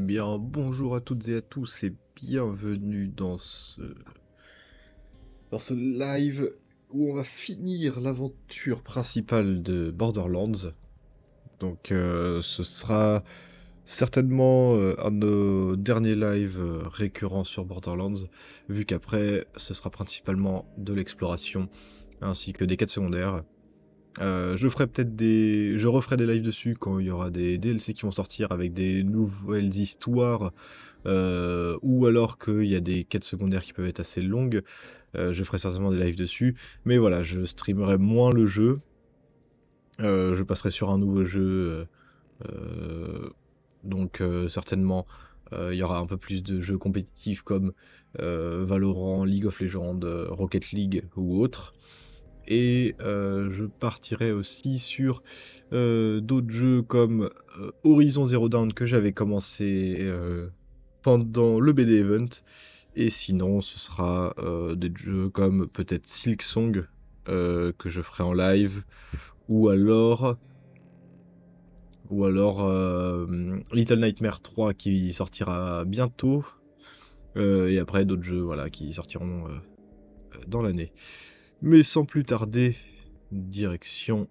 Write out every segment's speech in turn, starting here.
Eh bien, bonjour à toutes et à tous et bienvenue dans ce live où on va finir l'aventure principale de Borderlands. Donc, ce sera certainement un de nos derniers lives récurrents sur Borderlands, vu qu'après, ce sera principalement de l'exploration ainsi que des quêtes secondaires. Je referai des lives dessus quand il y aura des DLC qui vont sortir avec des nouvelles histoires, ou alors qu'il y a des quêtes secondaires qui peuvent être assez longues. Je ferai certainement des lives dessus, mais voilà, je streamerai moins le jeu. Je passerai sur un nouveau jeu, certainement il y aura un peu plus de jeux compétitifs comme Valorant, League of Legends, Rocket League ou autres. Et je partirai aussi sur d'autres jeux comme Horizon Zero Dawn que j'avais commencé pendant le BD Event. Et sinon, ce sera des jeux comme peut-être Silksong que je ferai en live, ou alors, Little Nightmare 3 qui sortira bientôt, et après d'autres jeux voilà, qui sortiront dans l'année. Mais sans plus tarder, direction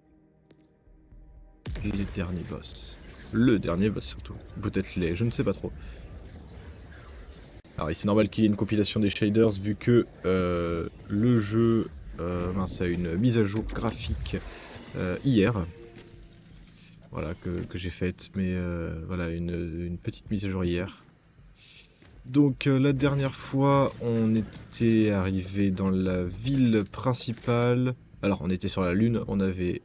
les derniers boss. Le dernier boss surtout. Peut-être je ne sais pas trop. Alors, c'est normal qu'il y ait une compilation des shaders vu que le jeu a une mise à jour graphique hier. Voilà, que j'ai faite, mais voilà, une petite mise à jour hier. Donc la dernière fois, on était arrivé dans la ville principale. Alors, on était sur la Lune, on avait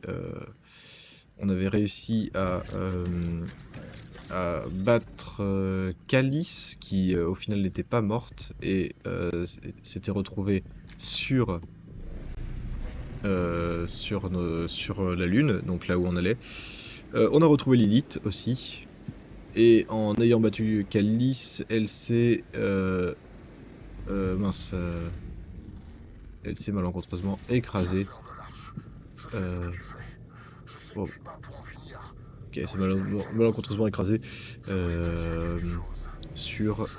réussi à battre Calice, qui au final n'était pas morte, et s'était retrouvée sur, sur la Lune, donc là où on allait. On a retrouvé Lilith aussi, et en ayant battu Calice, mince, elle s'est malencontreusement écrasée. Euh, oh, ok, elle s'est malencontreusement écrasée euh, sur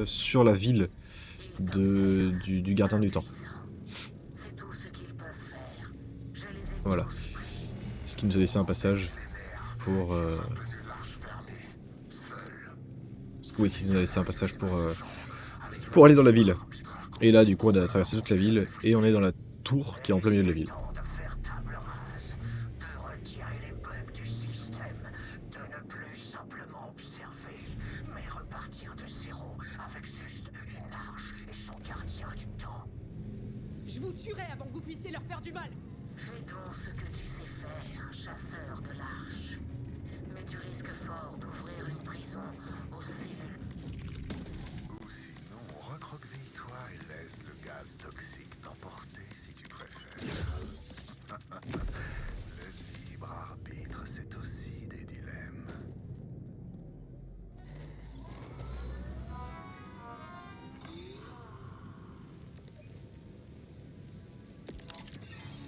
sur la ville du gardien du temps. Voilà. Ce qui nous a laissé un passage pour. Oui, qui nous a laissé un passage pour aller dans la ville. Et là, du coup, on a traversé toute la ville et on est dans la tour qui est en plein milieu de la ville. Je vous tuerai avant que vous puissiez leur faire du mal. Fais donc ce que tu sais faire, chasseur de l'arche. Mais tu risques fort d'ouvrir une prison aux cellules. Ou sinon, recroqueville-toi et laisse le gaz toxique t'emporter si tu préfères. Le libre arbitre, c'est aussi des dilemmes.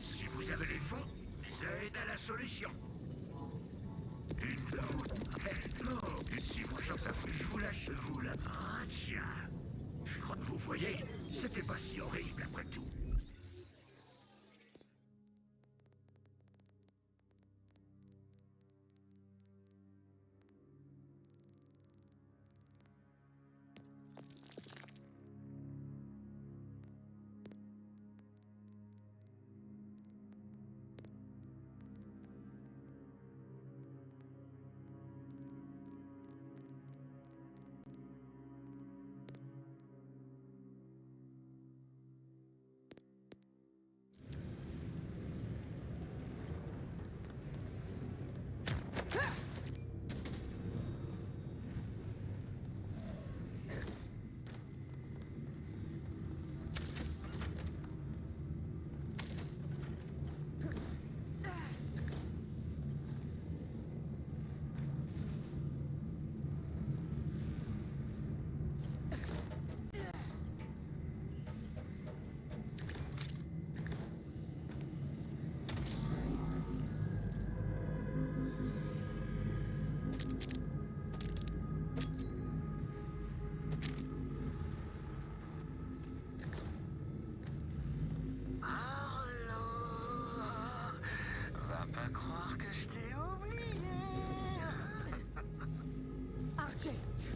Si vous avez les fonds, ça aide à la solution. Une flûte. Non, si vos chances affluent, je vous lâche, vous là. Ah, tiens. Je crois que vous voyez, c'était pas si horrible après tout.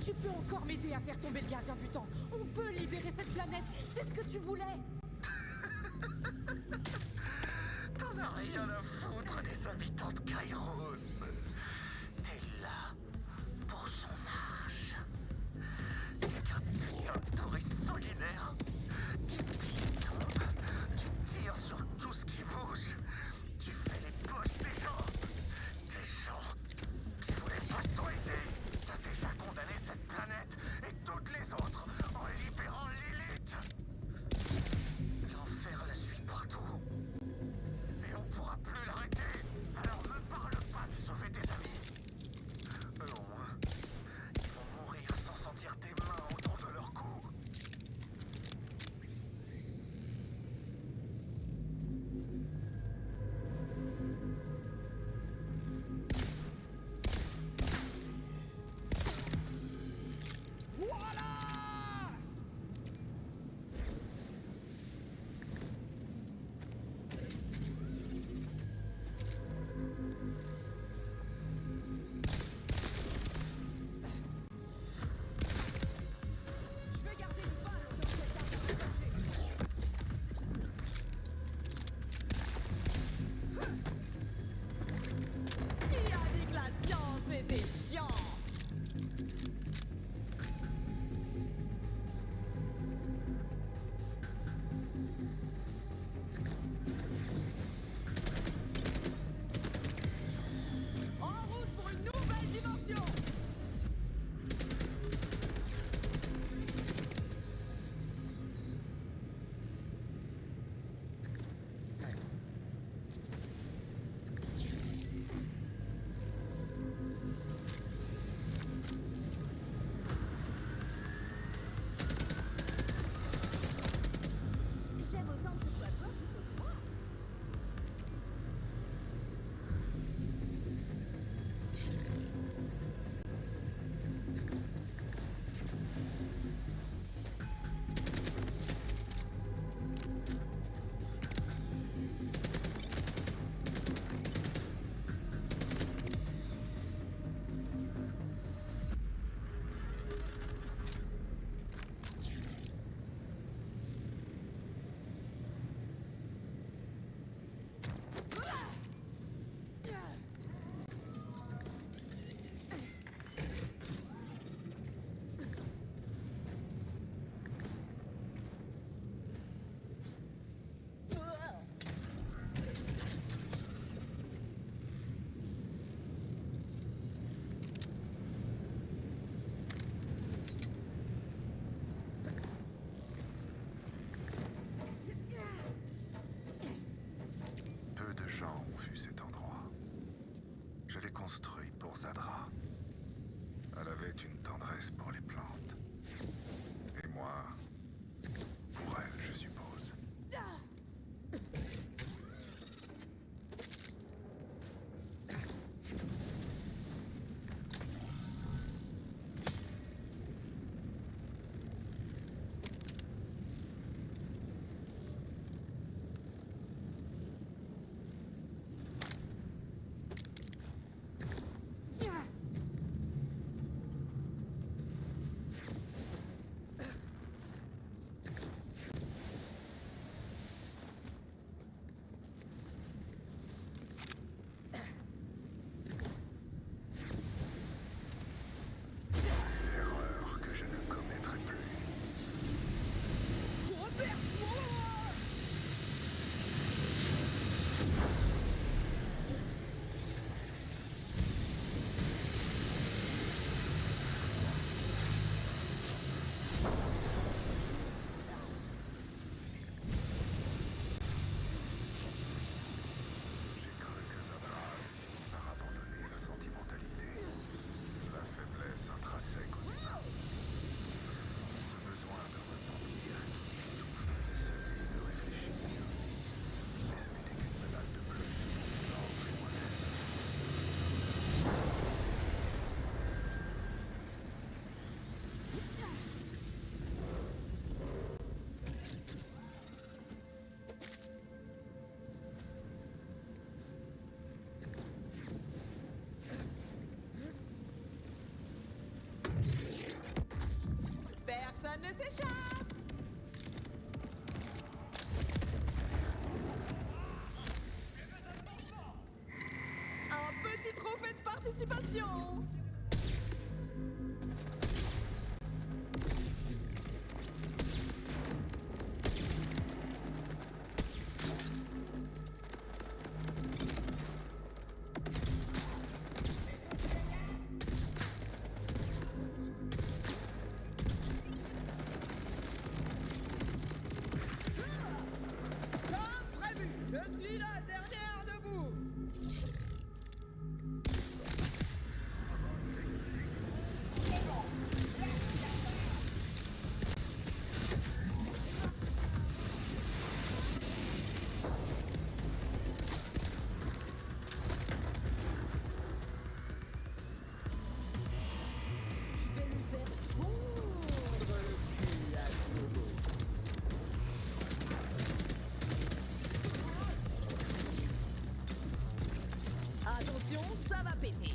Tu peux encore m'aider à faire tomber le gardien du temps. On peut libérer cette planète. C'est ce que tu voulais. T'en as rien à foutre des habitants de Kairos. T'es là pour son âge. T'es qu'un putain de touriste sanguinaire. Tu pilles tout, tu tires sur tout ce qui bouge. Tu fais les poches des gens. Des gens qui voulaient pas de toi ici. T'as déjà condamné cette planète et toutes les autres en libérant l'élite. L'enfer la suit partout. Et on pourra plus l'arrêter. Alors ne parle pas de sauver tes amis. Eux au moins, ils vont mourir sans sentir tes mains autour de leur cou. Je vais garder une balle sur ce gardien détaché. Qui a dit que la science était chiant? En route pour une nouvelle dimension. J'aime autant que ce soit toi plutôt que moi. Peu de gens ont vu cet endroit. Je l'ai construit pour Zadra. Elle avait une tendresse pour les plantes. Et moi, pour elle, je suppose. ne s'échappe. Un petit trophée de participation. Comme prévu, je suis la dernière debout. Je vais lui faire fondre le cul à Slobo. Attention, ça va péter.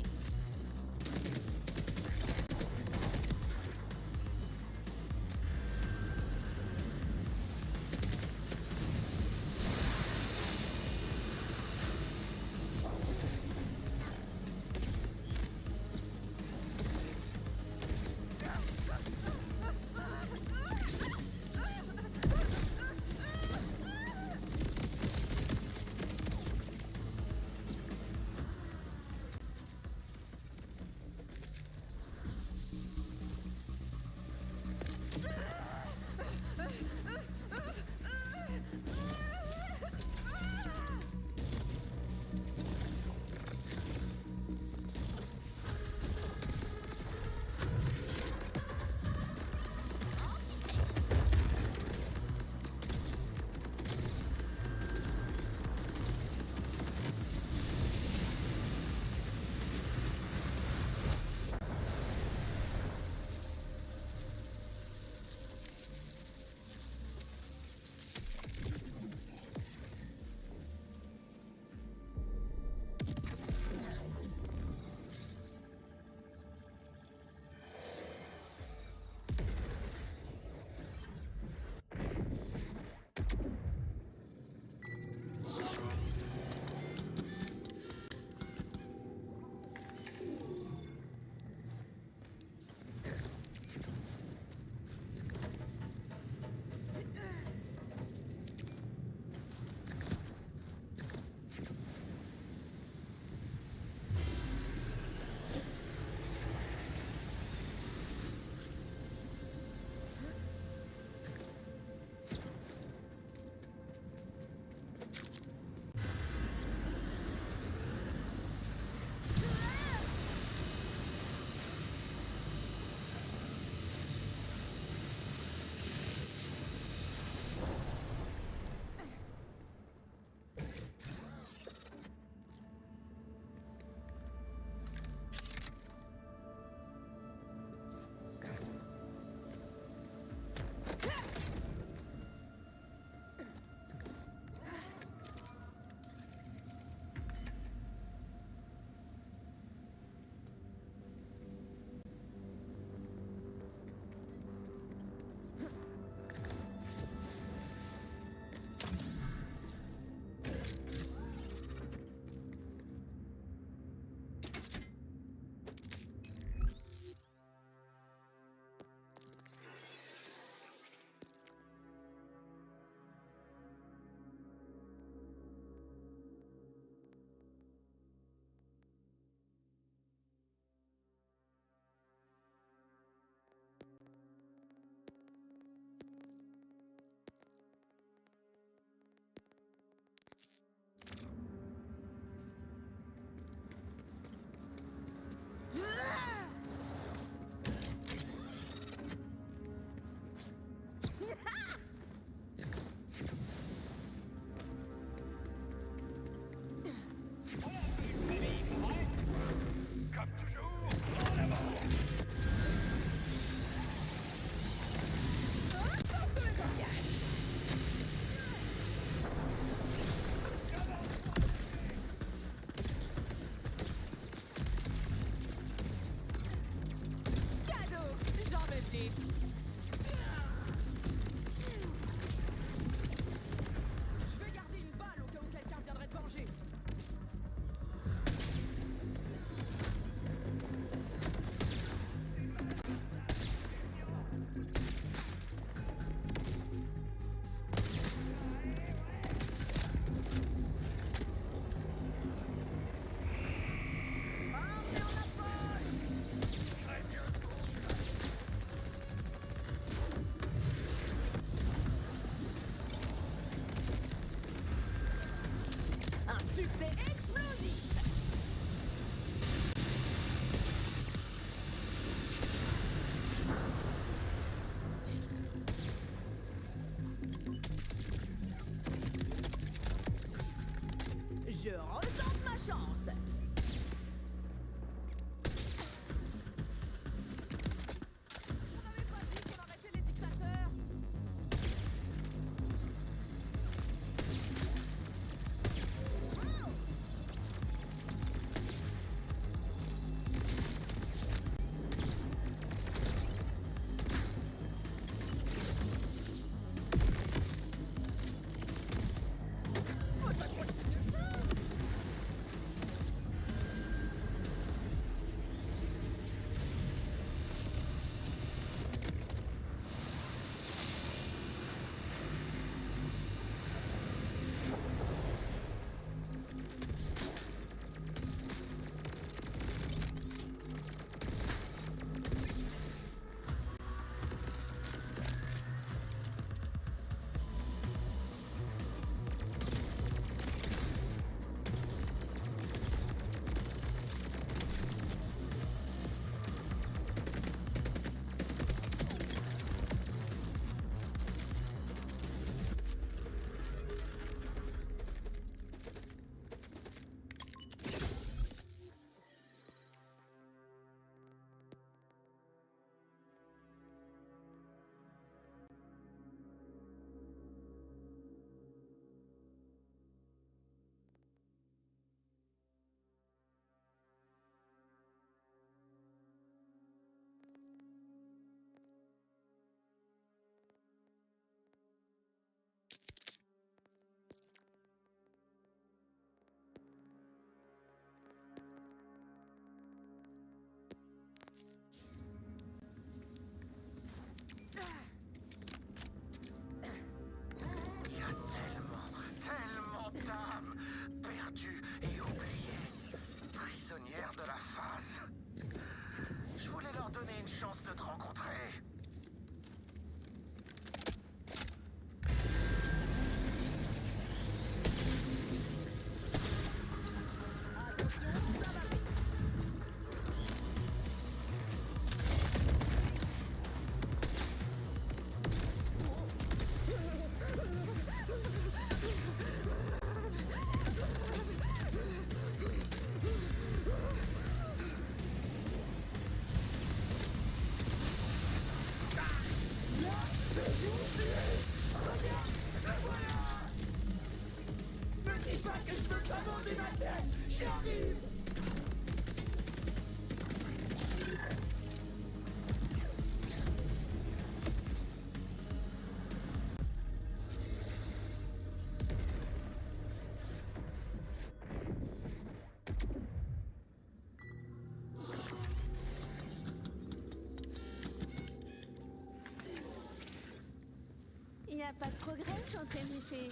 pas de progrès, chanté Miché.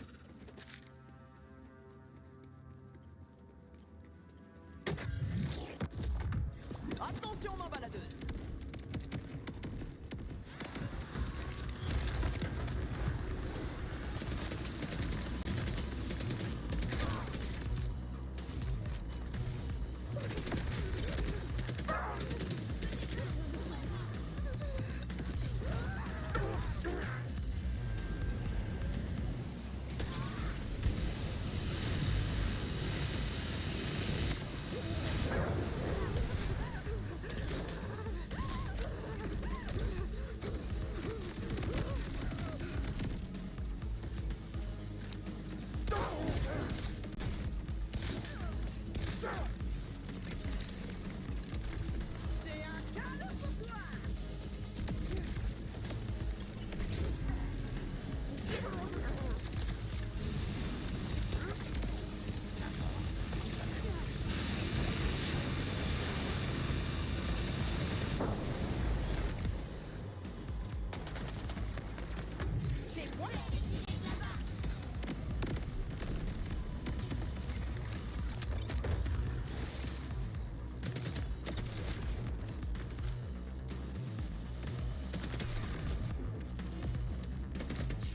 Attention, ma baladeuse.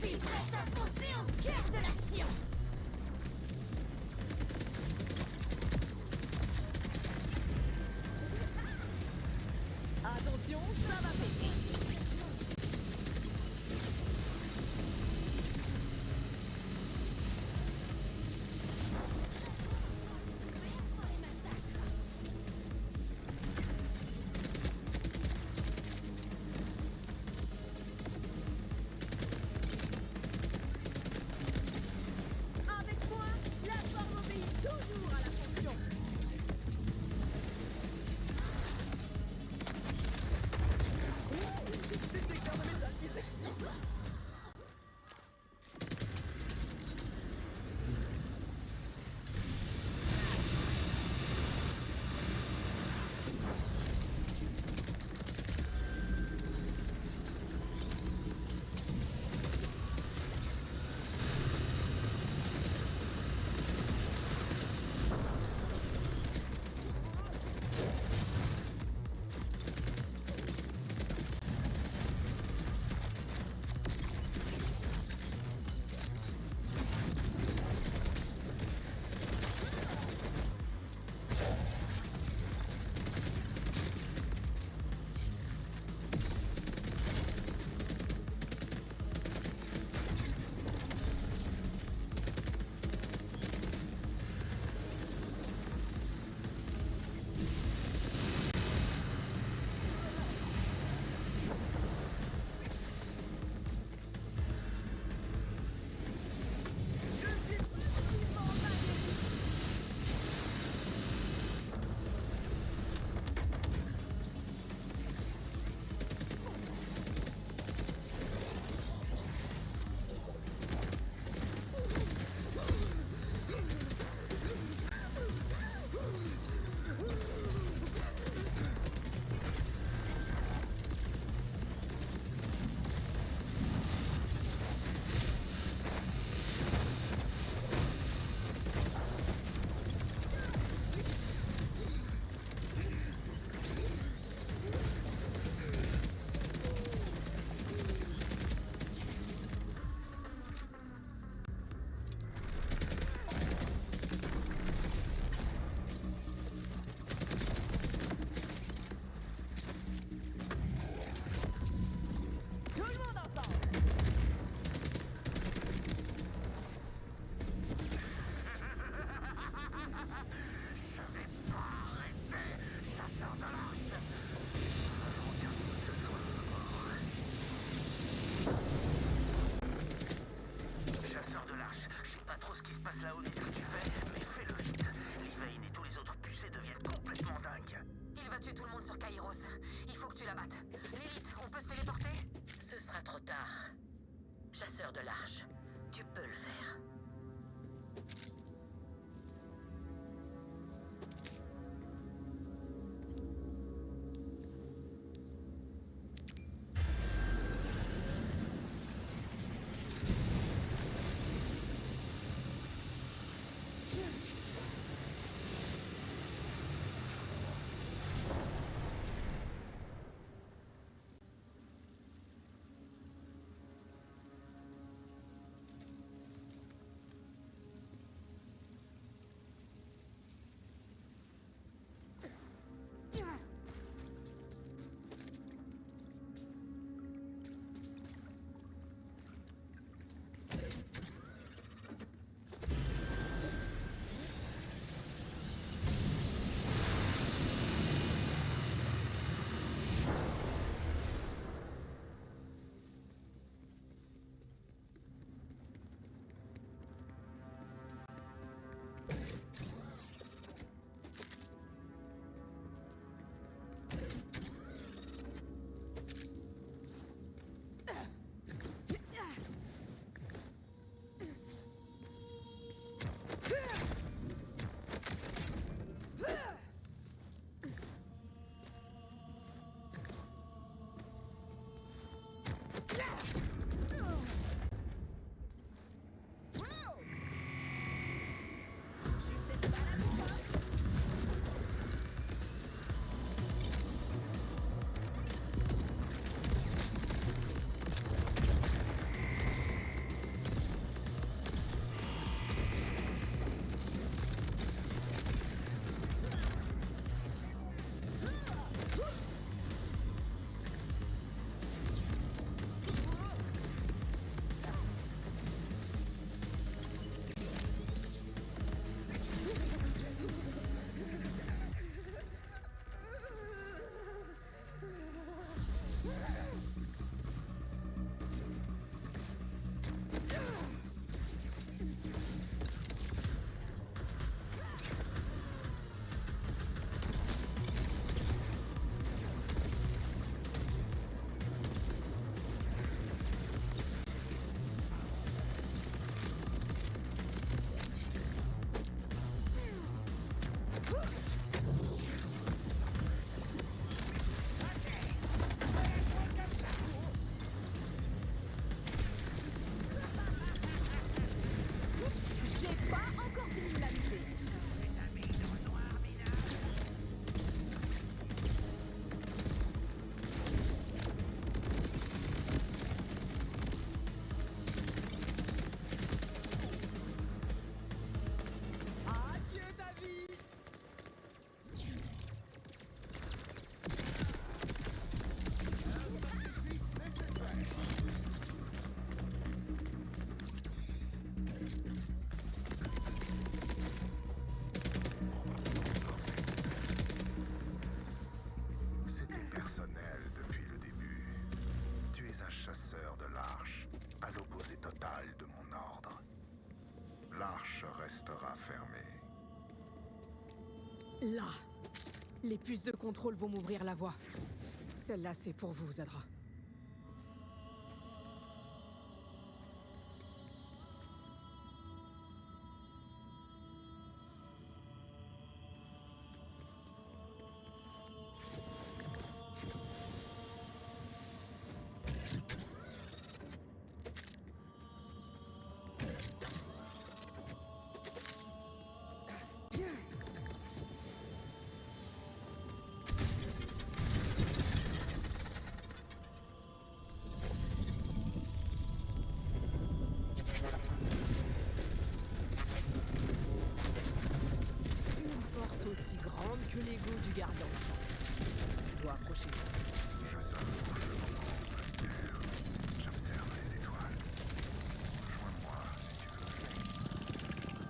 Je suis prête à foncer au cœur de l'action. Attention, ça va péter. Avec moi, la forme obéit toujours à la fonction. Détecteur de métal qui s'active. Tout le monde ensemble. Je vais pas arrêter, chasseur de l'arche. On termine ce soir. Chasseur de l'arche, je sais pas trop ce qui se passe là-haut ni ce que tu fais, mais fais-le vite. Livain et tous les autres pucés deviennent complètement dingues. Il va tuer tout le monde sur Kairos. Il faut que tu la battes. Lilith, on peut se téléporter? Ce sera trop tard. Chasseur de l'arche, tu peux le faire. restera fermé. Là, les puces de contrôle vont m'ouvrir la voie. Celle-là, c'est pour vous, Zadra. Aussi grande que l'ego du gardien. Je dois approcher. Je sors j'observe les étoiles. Rejoins-moi si tu veux.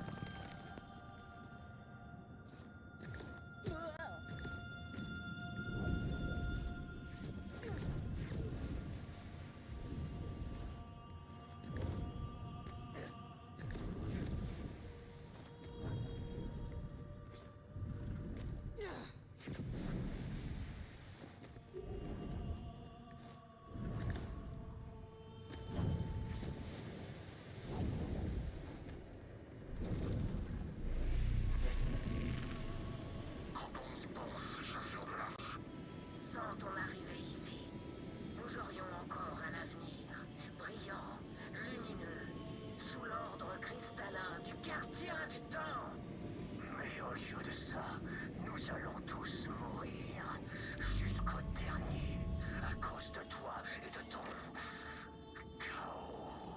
Sans ton arrivée ici, nous aurions encore un avenir, brillant, lumineux, sous l'ordre cristallin du gardien du temps. Mais au lieu de ça, nous allons tous mourir. Jusqu'au dernier. À cause de toi et de ton chaos.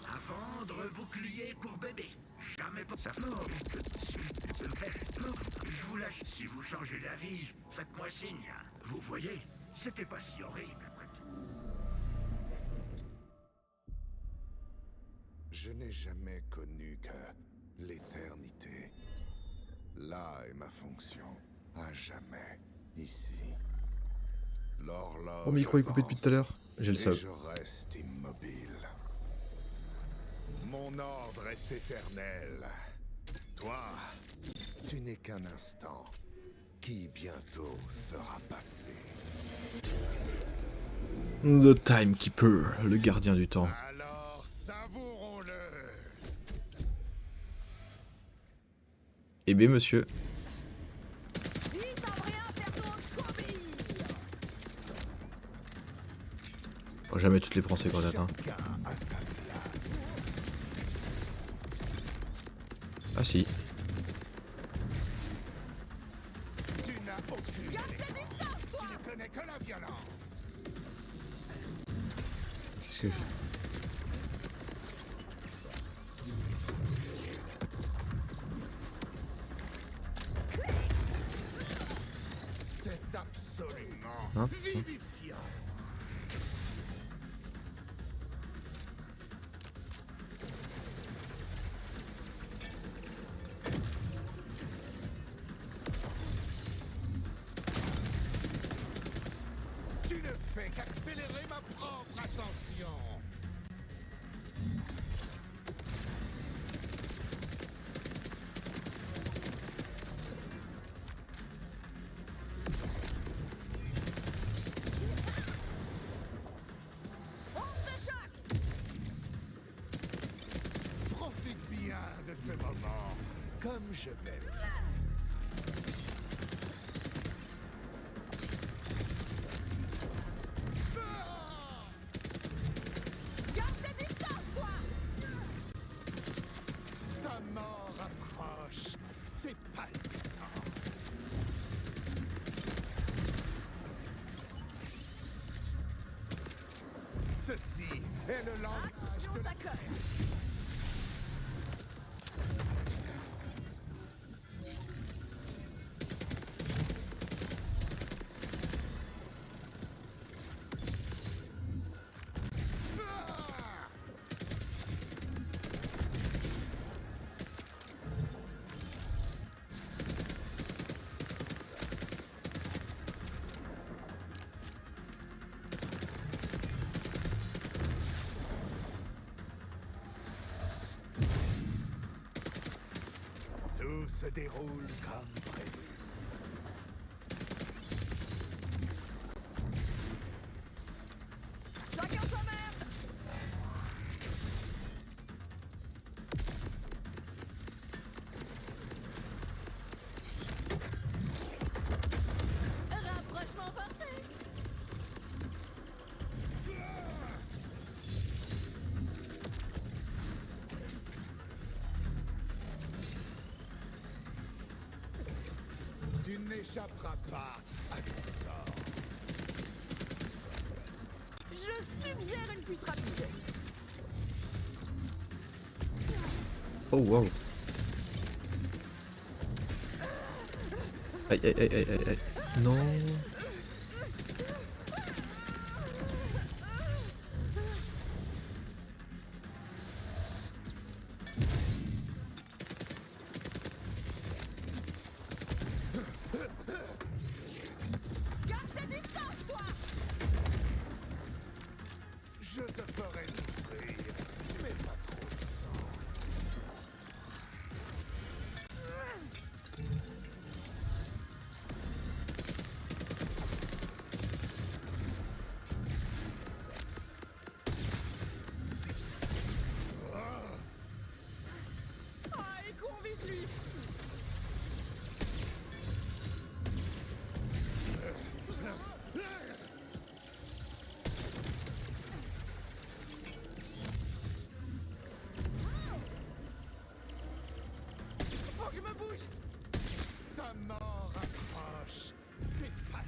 À vendre bouclier pour bébé. Jamais pour sa mort. Je vous lâche. Si vous changez d'avis, faites-moi signe. Vous voyez, c'était pas si horrible après tout. Je n'ai jamais connu que l'éternité. Là est ma fonction. À jamais. Ici. L'horloge. Mon micro est coupé depuis tout à l'heure. J'ai le Et seum. je reste immobile. Mon ordre est éternel. Toi, tu n'es qu'un instant qui bientôt sera passé. The Timekeeper, le gardien du temps. Alors, savourons-le. Eh bien, monsieur. Vite, à rien faire d'autre qu'obéir. Faut jamais toutes les prendre ces grenades, hein. Chacun a sa place. Ah si. Tu n'as aucune élégance. Tu ne connais que la violence. Qu'est-ce que je... C'est absolument Hein vivifiant. Tu ne fais qu'accélérer ma propre ascension. Profite bien de ce moment, comme je vais. Garde tes distances, toi. Ta mort approche, c'est palpitant. Ceci est le langage de la Tout se déroule comme prévu. Chacun sa merde. Rapprochement forcé. Tu n'échapperas pas à ton sort. Je suggère une puce rapide. Oh wow. Aïe aïe aïe aïe aïe aïe. Non. Garde tes distances, toi. Je te ferai souffrir, mais pas trop. Ah, et cours vite, lui. Faut que je me bouge. Ta mort approche. C'est pas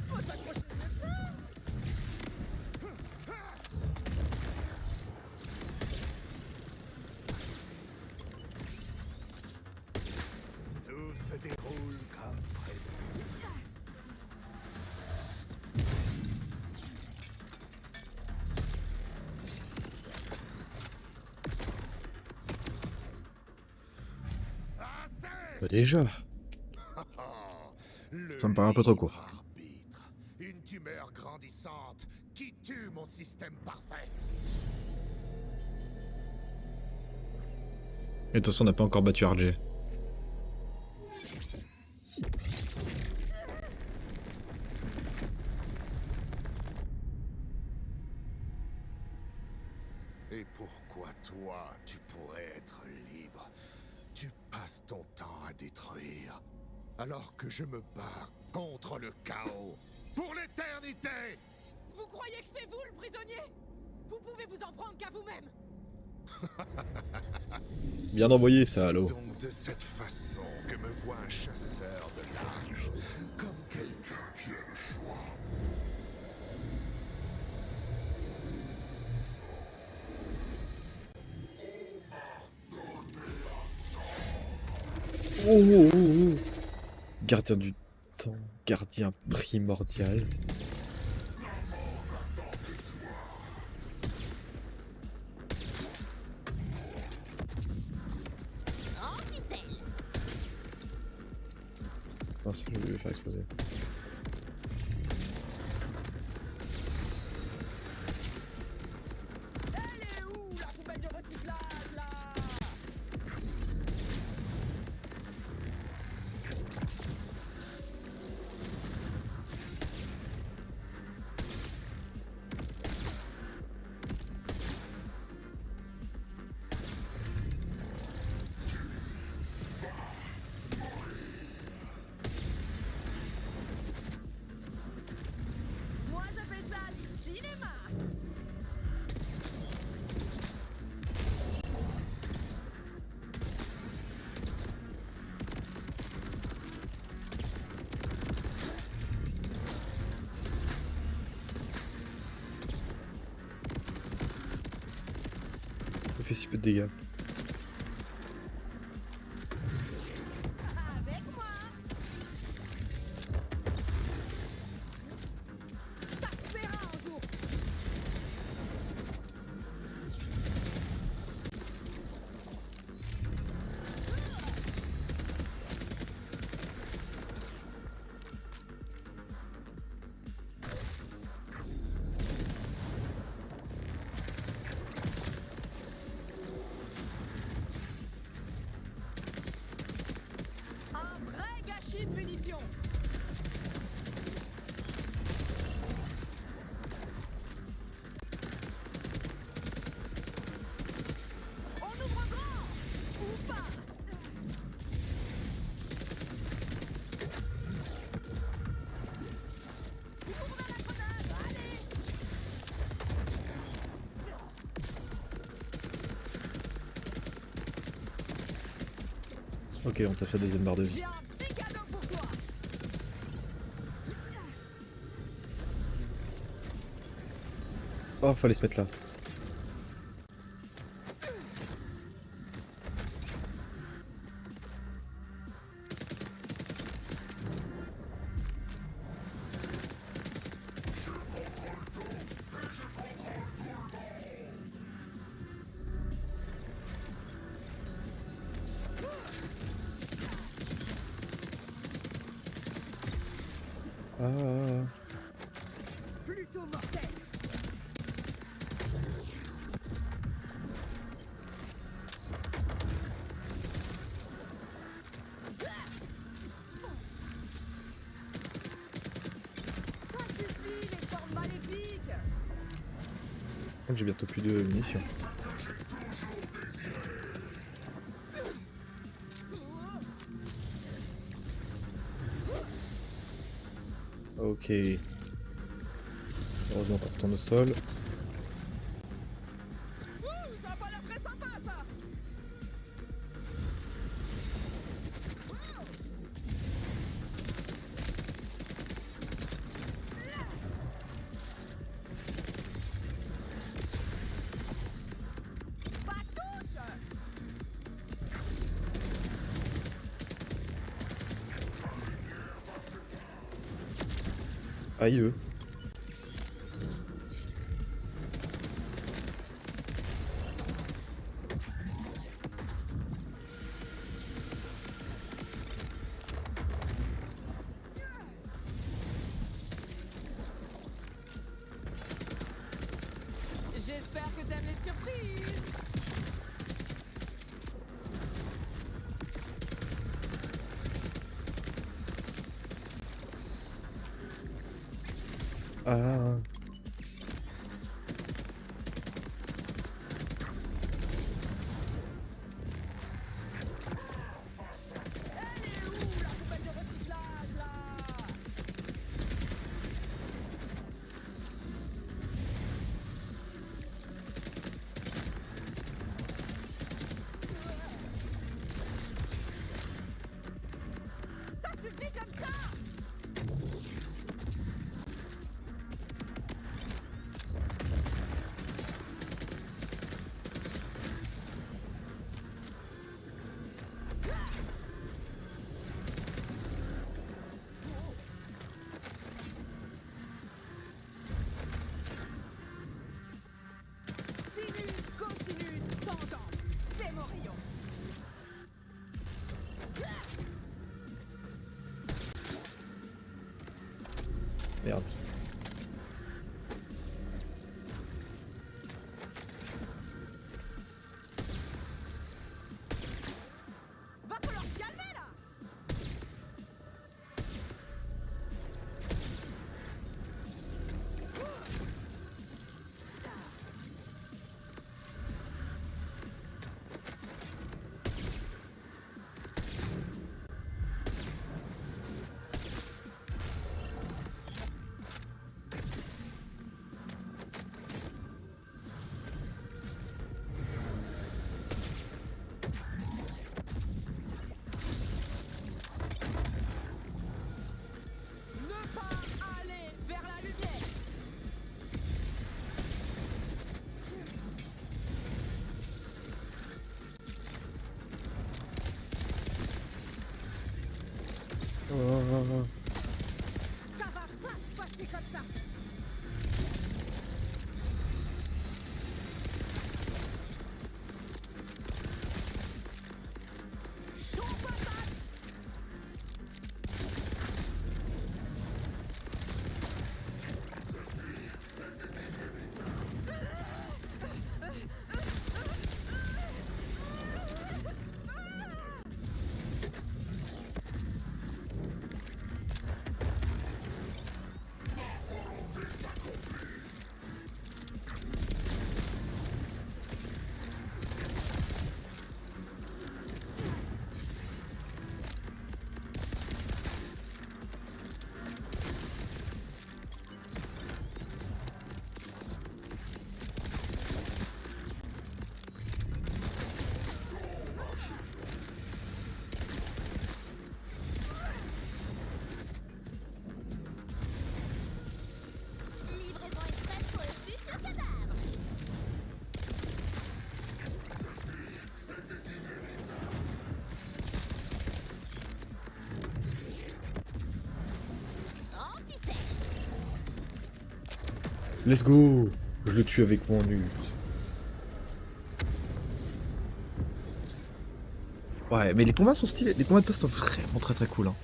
Faut s'accrocher de ça. tout se déroule comme prévu. Assez! Bah déjà. Le Ça me paraît un peu trop court. libre arbitre. Une tumeur grandissante qui tue mon système parfait. Et de toute façon on n'a pas encore battu RJ. Et pourquoi toi, tu pourrais être libre? Tu passes ton temps à détruire, alors que je me bats contre le chaos pour l'éternité. Vous croyez que c'est vous le prisonnier? Vous pouvez vous en prendre qu'à vous-même. Bien envoyé ça, allô. Donc de cette façon que me voit un chasseur de large, comme quelqu'un qui a le choix. Oh, oh, oh, oh. Gardien du temps, gardien primordial. En ficelle. Non, ça, je vais le faire exploser. Elle est où la poubelle de recyclage là? Moi je fais ça du cinéma. Il fait si peu de dégâts. Avec moi. Ça se verra un jour. bouclier de munitions. On ouvre grand ou pas. Ouvre la grenade, allez. Ok, on t'a fait deuxième barre de vie. J'ai un petit cadeau pour toi. Oh, fallait se mettre là. Ah. Plutôt mortel. Ça suffit, les formes maléfiques. J'ai bientôt plus de munitions. Ok. Heureusement qu'on retourne au sol. Ça a pas l'air très sympa, ça. Pas touche. Aïe eux. J'espère que t'aimes les surprises. Ah. Elle est où, la poubelle de recyclage, là? Ça suffit comme ça. Sinus, cosinus, tangente. C'est mon rayon. Merde. Va falloir se calmer, là. Ne pas aller vers la lumière. Oh. Ça va pas se passer comme ça. Chaud patate. Let's go! Je le tue avec mon ult. Ouais, mais les combats sont stylés. Les combats de boss sont vraiment très très cool, hein.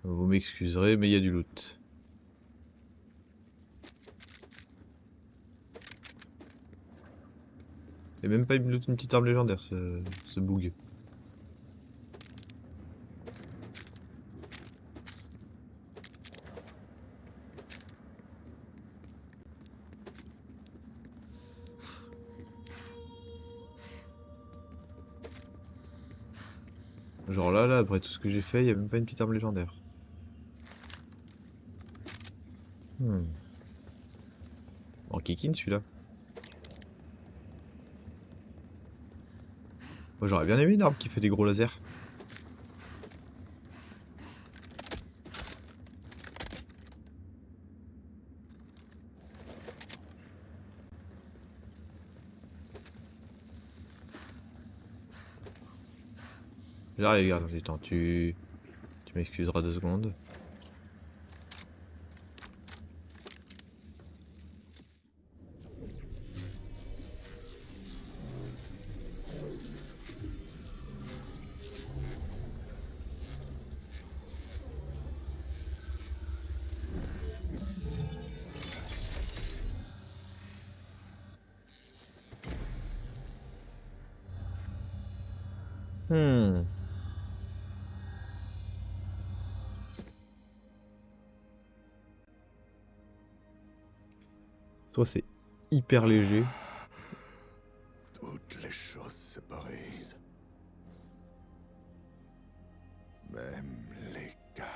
Vous m'excuserez, mais il y a du loot. Et même pas une petite arme légendaire, ce bug. Genre là, après tout ce que j'ai fait, il y a même pas une petite arme légendaire. En kikine celui-là. Moi j'aurais bien aimé une arme qui fait des gros lasers. J'arrive, regarde, attends, tu m'excuseras 2 secondes. Hmm. Soit c'est hyper léger. Toutes les choses se brisent. Même les cages.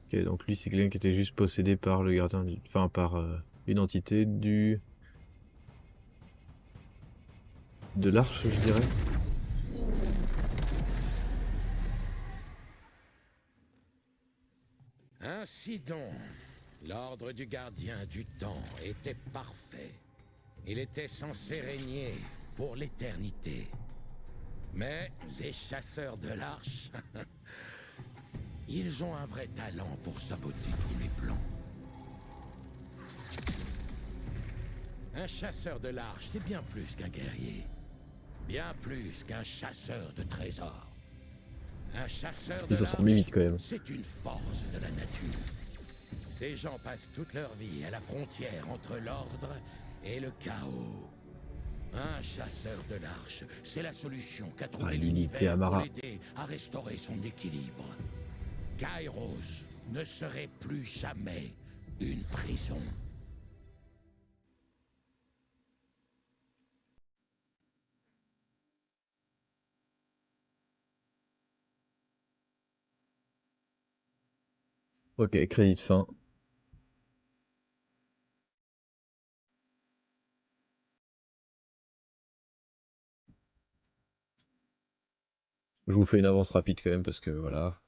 Ok, donc lui c'est quelqu'un qui était juste possédé par le gardien du... Enfin par une entité de l'arche, je dirais. Ainsi donc, l'ordre du gardien du temps était parfait. Il était censé régner pour l'éternité. Mais les chasseurs de l'arche, ils ont un vrai talent pour saboter tous les plans. Un chasseur de l'arche, c'est bien plus qu'un guerrier. Bien plus qu'un chasseur de trésors. Un chasseur de Et ça sent l'arche, limite quand même. c'est une force de la nature. Ces gens passent toute leur vie à la frontière entre l'ordre et le chaos. Un chasseur de l'arche, c'est la solution qu'a trouvé l'unité l'univers pour Amara. l'aider à restaurer son équilibre. Kairos ne serait plus jamais une prison. Ok, crédit de fin. Je vous fais une avance rapide quand même parce que voilà.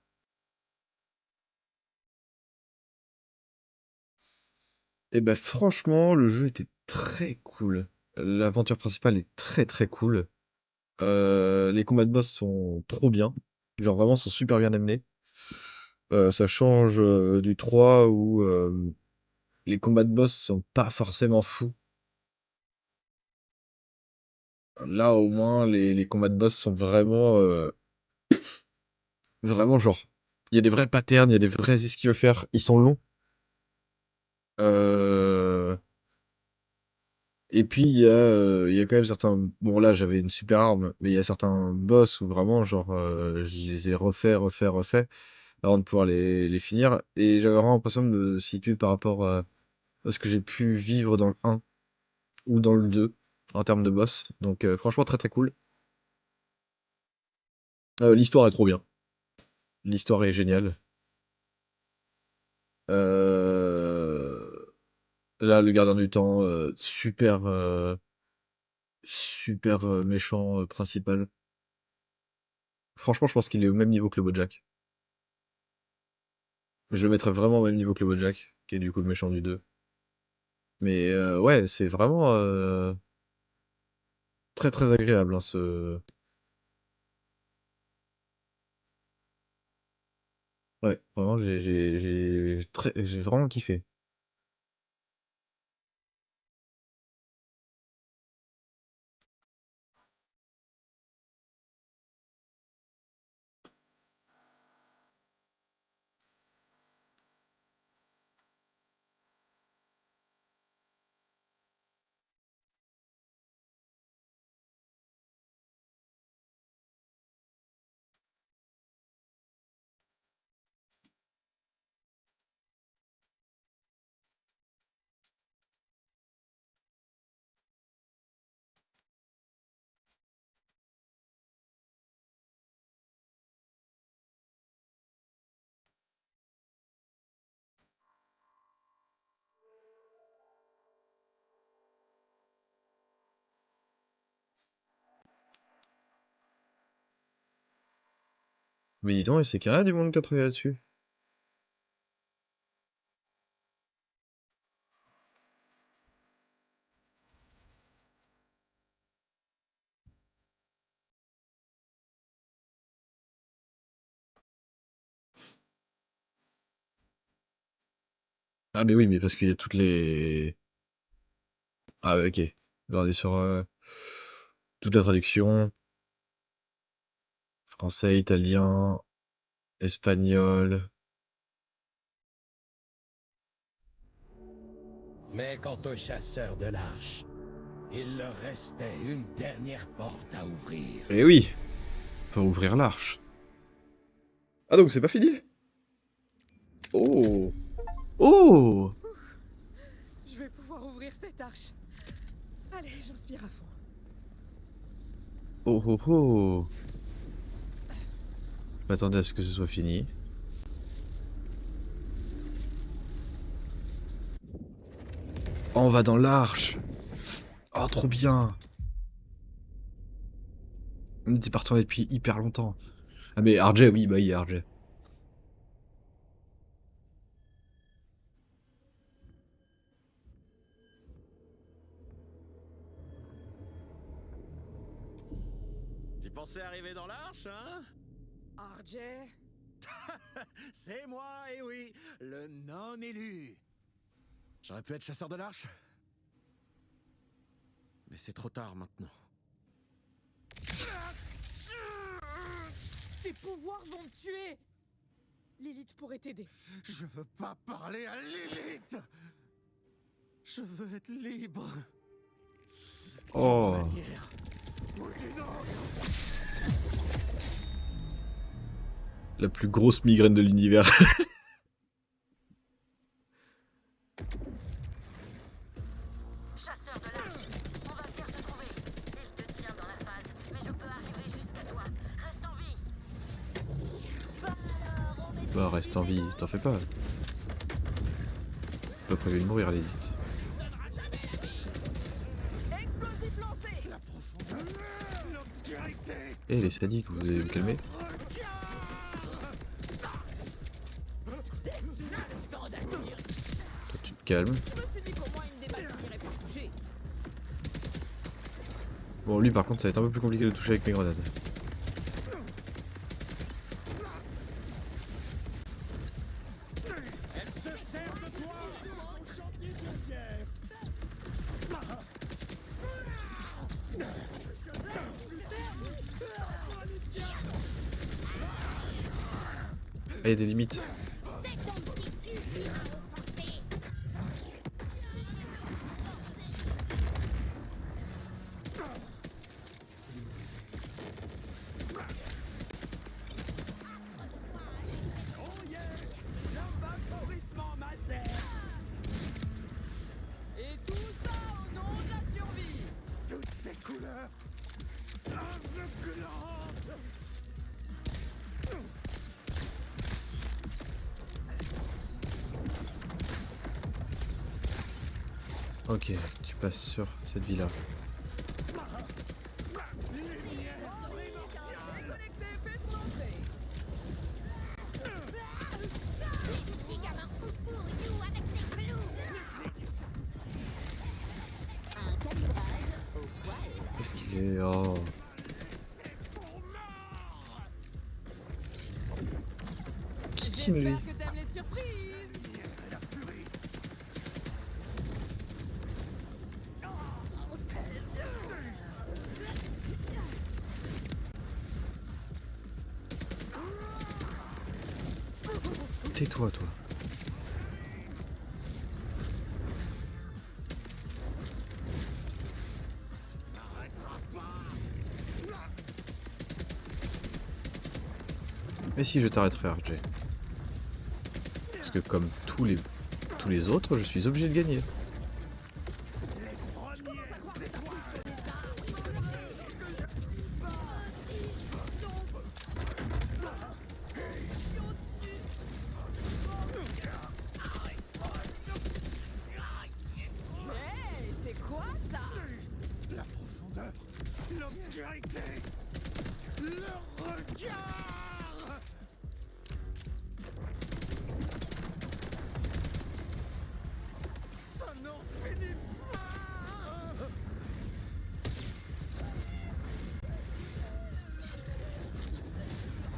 Et ben franchement, le jeu était très cool. L'aventure principale est très très cool. Les combats de boss sont trop bien. Genre vraiment sont super bien amenés. Ça change du 3 où les combats de boss sont pas forcément fous. Là au moins les combats de boss sont vraiment genre. Il y a des vrais patterns, il y a des vrais esquives à faire. Ils sont longs. Euh, Et puis il y a quand même certains. Bon là j'avais une super arme, mais il y a certains boss où vraiment genre je les ai refait avant de pouvoir les finir. Et j'avais vraiment l'impression de me situer par rapport à ce que j'ai pu vivre dans le 1 ou dans le 2 en termes de boss. Donc franchement très très cool. L'histoire est trop bien. L'histoire est géniale. Euh, Là le gardien du temps, super méchant principal. Franchement je pense qu'il est au même niveau que le Bojack. Je le mettrais vraiment au même niveau que le Bojack, qui est du coup le méchant du 2. Mais ouais, c'est vraiment très très agréable, hein, Ouais, vraiment, j'ai vraiment kiffé. Mais dis donc, c'est qu'il y en a du monde qui a travaillé là-dessus. Ah mais oui, mais parce qu'il y a toutes les... Ah ouais, ok. Regardez sur toute la traduction, français, italien, espagnol. Mais quant aux chasseurs de l'arche, il leur restait une dernière porte à ouvrir. Et oui, pour ouvrir l'arche. Ah donc c'est pas fini? Oh! Oh! Je vais pouvoir ouvrir cette arche. Allez, j'inspire à fond. Oh oh oh! Je m'attendais à ce que ce soit fini. Oh, on va dans l'arche! Oh, trop bien! On était parti depuis hyper longtemps. Ah mais RJ, oui, bah oui, RJ. Tu pensais arriver dans l'arche, hein? RJ, C'est moi, et oui, le non-élu. J'aurais pu être chasseur de l'arche. Mais c'est trop tard maintenant. tes pouvoirs vont me tuer. Lilith pourrait t'aider. Je veux pas parler à Lilith. Je veux être libre. Oh! D'une manière ou d'une autre. La plus grosse migraine de l'univers. Chasseur de l'arche, on va venir te trouver. Et je te tiens dans la phase, mais je peux arriver jusqu'à toi. Reste en vie. Bah reste en vie, t'en fais pas. Pas prévu de mourir, Lilith. Explosif lancé. La profondeur, l'obscurité. Eh les sadiques, vous allez vous calmer? Toi tu te calmes. Je me suis dit qu'au moins une des balles finirait par toucher. Bon lui par contre ça va être un peu plus compliqué de toucher avec mes grenades. Ah, y a des limites. Et tout ça au nom de la survie. Toutes ces couleurs aveuglantes. Ok, tu passes sur cette vie là. Connecté, fais se lancer. Petit gamin foufou, joue avec tes clous. Et oh. Qui me dit? J'espère que t'aimes les surprises. Tais-toi, toi. Mais si je t'arrêterai, RJ. Parce que comme tous les autres, je suis obligé de gagner. Hey, c'est quoi ça? La profondeur, l'obscurité, le regard. Ça n'en finit pas.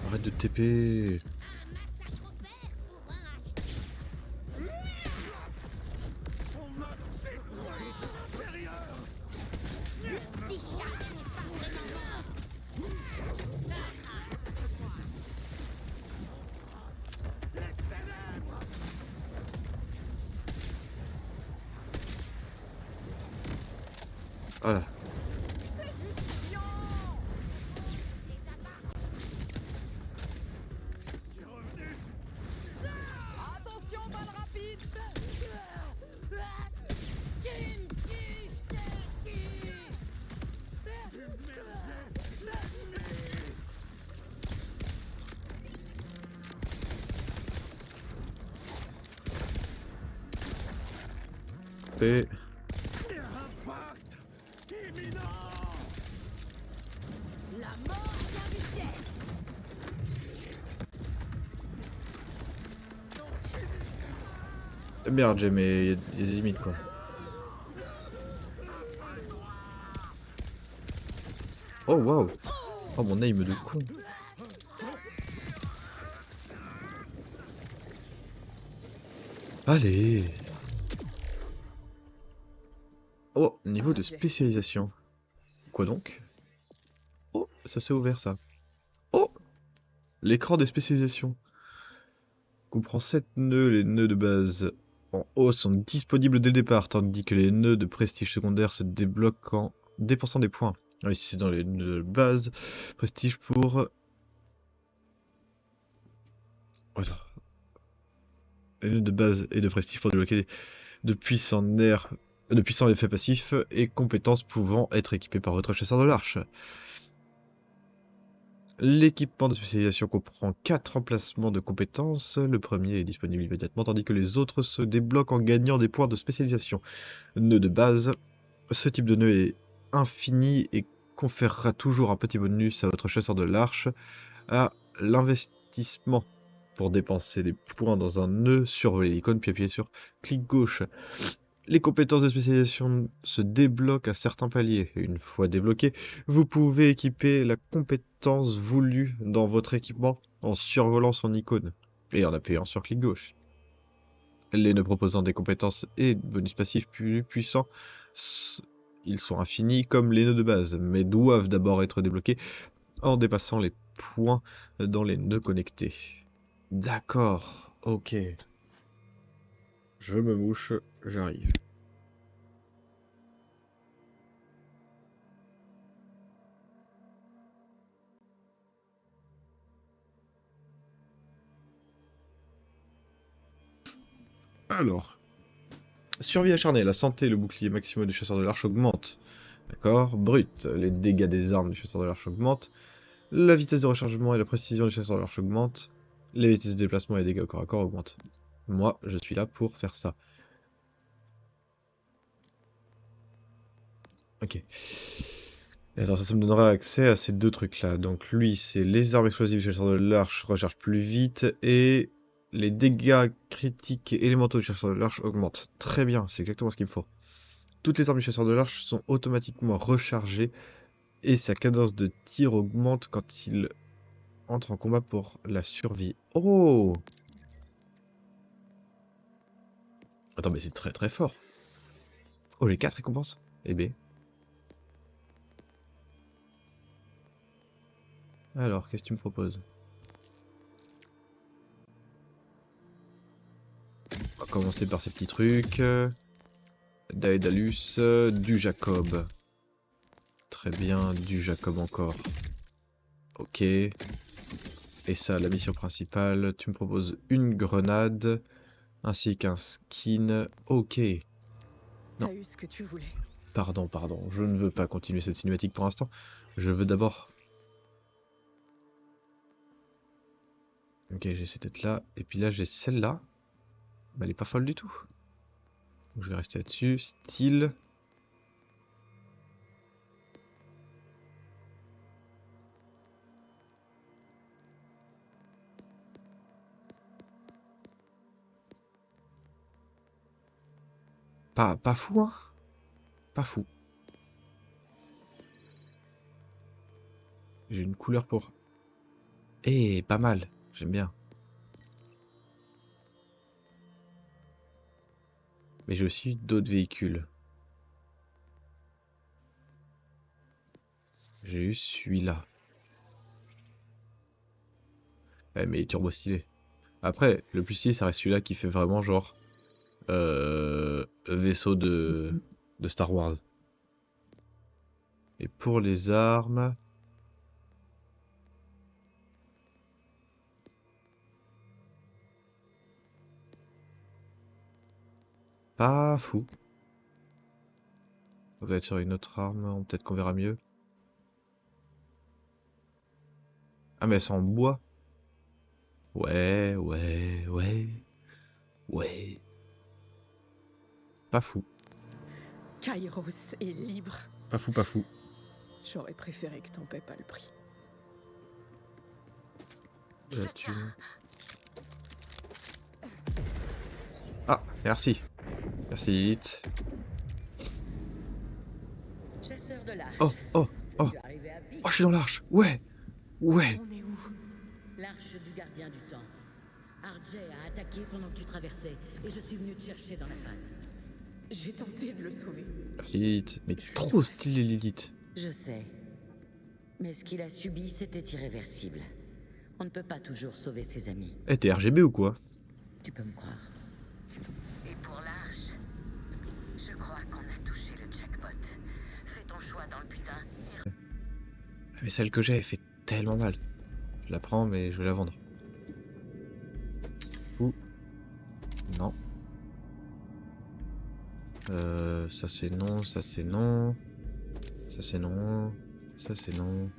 Arrête de TP. On m'a détruit de l'intérieur. Voilà. Attention, balle rapide. Et Impact imminent. La mort vient du ciel. merde, j'ai mais il y a des limites quoi. Oh waouh. Oh mon aim de con. Allez. Oh, niveau de spécialisation. Quoi donc? Oh, ça s'est ouvert ça. Oh, l'écran de spécialisation. Comprend 7 nœuds. Les nœuds de base en haut sont disponibles dès le départ, tandis que les nœuds de prestige secondaire se débloquent en dépensant des points. Ah, ici c'est dans les nœuds de base. Prestige pour... Attends. Les nœuds de base et de prestige pour débloquer de puissants effets passifs et compétences pouvant être équipés par votre chasseur de l'arche. L'équipement de spécialisation comprend 4 emplacements de compétences. Le premier est disponible immédiatement, tandis que les autres se débloquent en gagnant des points de spécialisation. Nœud de base. Ce type de nœud est infini et conférera toujours un petit bonus à votre chasseur de l'arche. À l'investissement. Pour dépenser des points dans un nœud, survoler l'icône puis appuyer sur clic gauche. Les compétences de spécialisation se débloquent à certains paliers. Une fois débloquées, vous pouvez équiper la compétence voulue dans votre équipement en survolant son icône et en appuyant sur clic gauche. Les nœuds proposant des compétences et bonus passifs plus puissants, ils sont infinis comme les nœuds de base, mais doivent d'abord être débloqués en dépassant les points dans les nœuds connectés. D'accord, ok. Je me mouche, j'arrive. Alors, survie acharnée, la santé, le bouclier maximum du chasseur de l'arche augmente. D'accord, brut, les dégâts des armes du chasseur de l'arche augmentent. La vitesse de rechargement et la précision du chasseur de l'arche augmentent. Les vitesses de déplacement et les dégâts au corps à corps augmentent. Moi, je suis là pour faire ça. Ok. Et attends, ça me donnera accès à ces deux trucs-là. Donc lui, c'est les armes explosives du chasseur de l'arche rechargent plus vite et les dégâts critiques et élémentaux du chasseur de l'arche augmentent. Très bien, c'est exactement ce qu'il me faut. Toutes les armes du chasseur de l'arche sont automatiquement rechargées Et sa cadence de tir augmente quand il entre en combat pour la survie. Oh! Attends, mais c'est très très fort. Oh, j'ai 4 récompenses. Eh ben. Alors, qu'est-ce que tu me proposes? On va commencer par ces petits trucs. Daedalus, du Jacob. Très bien, du Jacob encore. Ok. Et ça, la mission principale, tu me proposes une grenade, ainsi qu'un skin. Ok. Non. T'as eu ce que tu voulais. Pardon, je ne veux pas continuer cette cinématique pour l'instant. Je veux d'abord... Ok, j'ai cette tête-là. Et puis là, j'ai celle-là. Bah, elle est pas folle du tout. Donc, je vais rester là-dessus. Style. Pas fou, hein? Pas fou. J'ai une couleur pour... Eh, pas mal. J'aime bien. Mais j'ai aussi d'autres véhicules. J'ai eu celui-là. Ouais, mais il est turbo stylé. Après, le plus stylé, ça reste celui-là qui fait vraiment genre... vaisseau de Star Wars. Et pour les armes... Pas fou. On va être sur une autre arme, peut-être qu'on verra mieux. Ah mais elles sont en bois. Ouais. Pas fou. Kairos est libre. Pas fou. J'aurais préféré que t'en paies pas le prix. La thune. Ah, merci. Merci Lilith. Chasseur de l'arche. Oh, Je suis arrivé à pic. je suis dans l'arche. Ouais. On est où? L'arche du gardien du temps. Arjay a attaqué pendant que tu traversais, et je suis venu te chercher dans la phase. J'ai tenté de le sauver. Merci Lilith. Mais trop stylé Lilith. Je sais. Mais ce qu'il a subi, c'était irréversible. On ne peut pas toujours sauver ses amis. Eh, t'es RGB ou quoi? Tu peux me croire. Et pour l'arche, je crois qu'on a touché le jackpot. Fais ton choix dans le putain et... Mais celle que j'ai, elle fait tellement mal. Je la prends, mais je vais la vendre. Ou... Non. Ça c'est non, ça c'est non. Ça c'est non. Ça c'est non.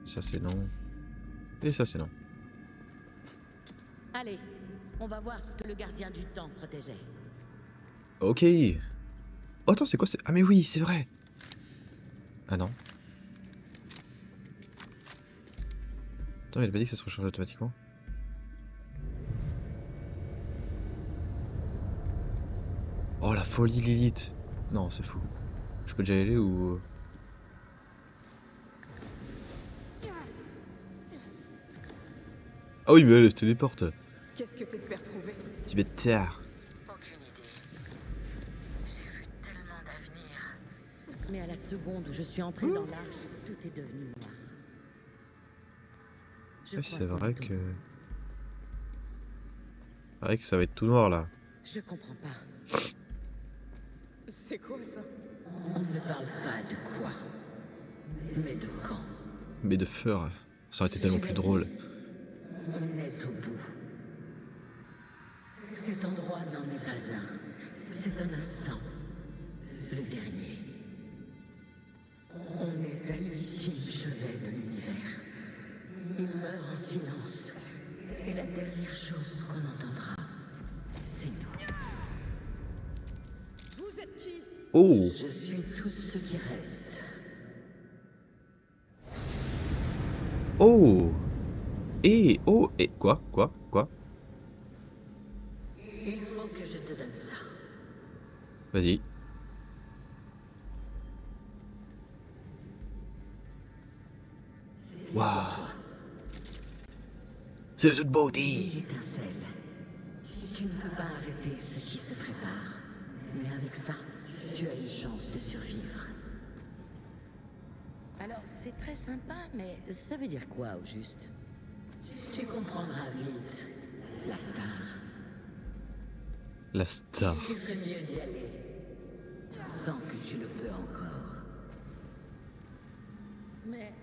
Ça c'est non. Et ça c'est non. Allez, on va voir ce que le gardien du temps protégeait. Ok. Oh, attends, c'est quoi? Ah mais oui, c'est vrai. Ah non. Attends, il a pas dit que ça se recharge automatiquement. Oh la folie Lilith. Non, c'est fou. Je peux déjà y aller ou... Ah oui, mais elle se téléporte. Qu'est-ce que t'espères trouver? Tibétaire. Aucune idée. J'ai vu tellement d'avenir. Mais à la seconde où je suis entré dans l'arche, tout est devenu noir. Je Ouais, crois c'est qu'on vrai est au que... bout. C'est vrai que ça va être tout noir là. Je comprends pas. C'est quoi ça? On ne parle pas de quoi, mais de quand. Mais de feur, ça aurait été tellement plus drôle. On est au bout. Cet endroit n'en est pas un. C'est un instant. Le dernier. On est à l'ultime chevet de l'univers. Il meurt en silence. Et la dernière chose qu'on entendra, c'est nous. Vous êtes qui? Oh! Je suis tout ce qui reste. Oh! Et oh! Et quoi? Il faut que je te donne ça. Vas-y. pour Waouh. toi. C'est toute beauté. L'étincelle. Tu ne peux pas arrêter ce qui se prépare. Mais avec ça, tu as une chance de survivre. Alors, c'est très sympa, mais ça veut dire quoi au juste? Tu comprendras vite, la star. La star. Tu ferais mieux d'y aller. Tant que tu le peux encore. Mais...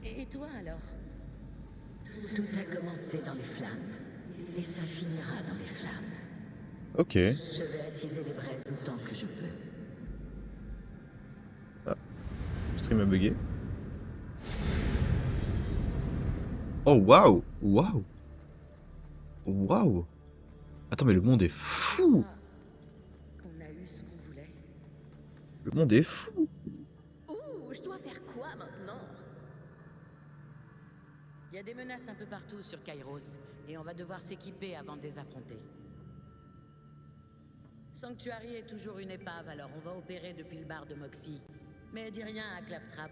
Et toi alors? Tout a commencé dans les flammes. Et ça finira dans les flammes. Ok. Je vais attiser les braises autant que je peux. Le stream a bugué. Oh waouh. Waouh. Waouh. Attends, mais le monde est fou. Qu'on a eu ce qu'on voulait. Le monde est fou. Ouh, je dois faire quoi maintenant? Il y a des menaces un peu partout sur Kairos, et on va devoir s'équiper avant de les affronter. Sanctuary est toujours une épave, alors on va opérer depuis le bar de Moxie. Mais dis rien à Claptrap.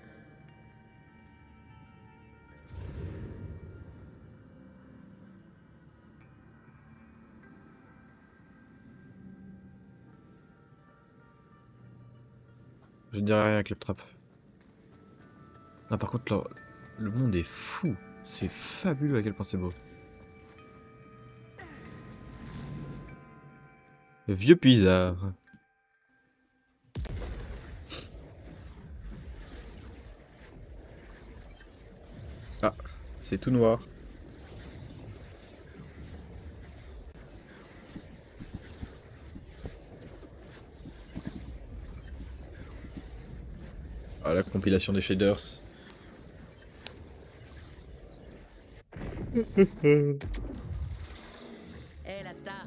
Je ne dirai rien avec Claptrap. Non, par contre, là, le monde est fou. C'est fabuleux à quel point c'est beau. Le vieux puisard. Ah, c'est tout noir. Ah, la compilation des shaders. Hé, la star.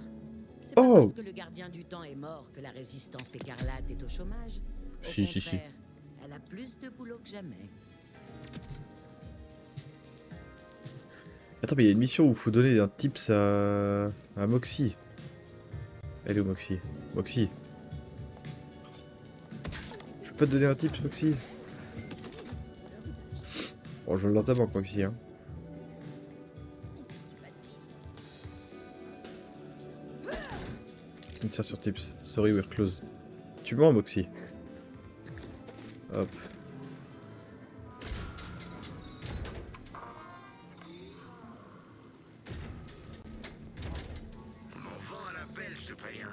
C'est pas Oh. parce que le gardien du temps est mort que la résistance écarlate est au chômage. Au Si. contraire, elle a plus de boulot que jamais. Attends, mais il y a une mission où il faut donner un tips à Moxie. Elle est où Moxie? Moxie. Je peux pas te donner un tips, Moxie? Bon, je l'entends en Moxie, hein. Insert sur tips. Sorry, we're closed. Tu mens, Moxie? Hop. Mon vent à la belle, ce païen.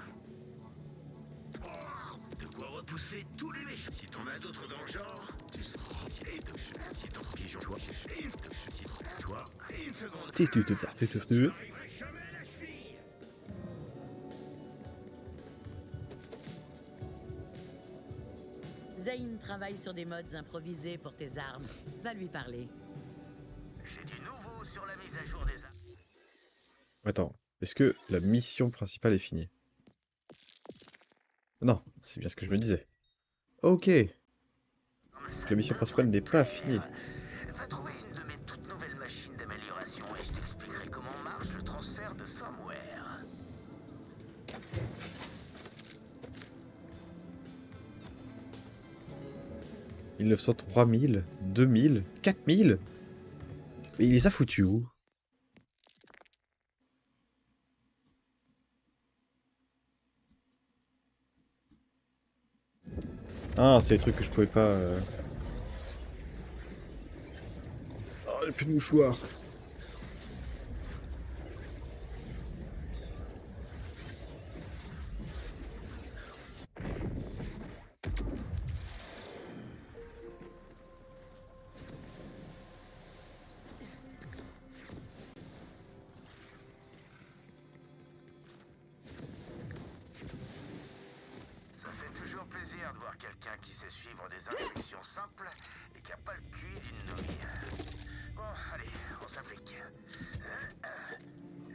De quoi repousser tous les méchants. Si t'en as d'autres dans le genre, tu sais. Si ton pigeon, toi, et une seconde. Tu te faire, tu J'arriverai jamais à la cheville. Zane travaille sur des mods improvisés pour tes armes. Va lui parler. J'ai du nouveau sur la mise à jour des armes. Attends, est-ce que la mission principale est finie? Non, c'est bien ce que je me disais. Ok. La mission principale n'est pas finie. Va trouver une de mes toutes nouvelles machines d'amélioration et je t'expliquerai comment marche le transfert de firmware. 1900, 3000, 2000, 4000. Mais il les a foutus où? Ah, c'est les trucs que je pouvais pas... Oh, il n'y a plus de mouchoirs. Ça fait toujours plaisir de voir quelqu'un qui sait suivre des instructions simples et qui a pas le cul d'une nouille. Bon, allez, on s'applique.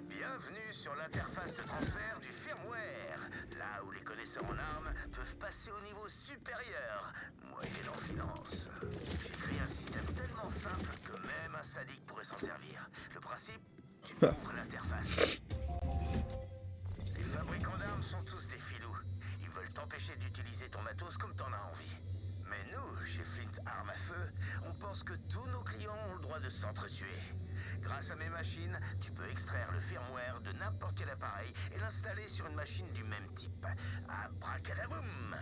Bienvenue sur l'interface de transfert du firmware, là où les connaisseurs en armes peuvent passer au niveau supérieur, moyennant finance. J'ai créé un système tellement simple que même un sadique pourrait s'en servir. Le principe, tu ouvres l'interface. Les fabricants d'armes sont tous des filous. Ils veulent t'empêcher d'utiliser ton matos comme t'en as envie. Mais nous, chez Flint Arme à Feu, on pense que tous nos clients ont le droit de s'entretuer. Grâce à mes machines, tu peux extraire le firmware de n'importe quel appareil et l'installer sur une machine du même type. Abracadaboum!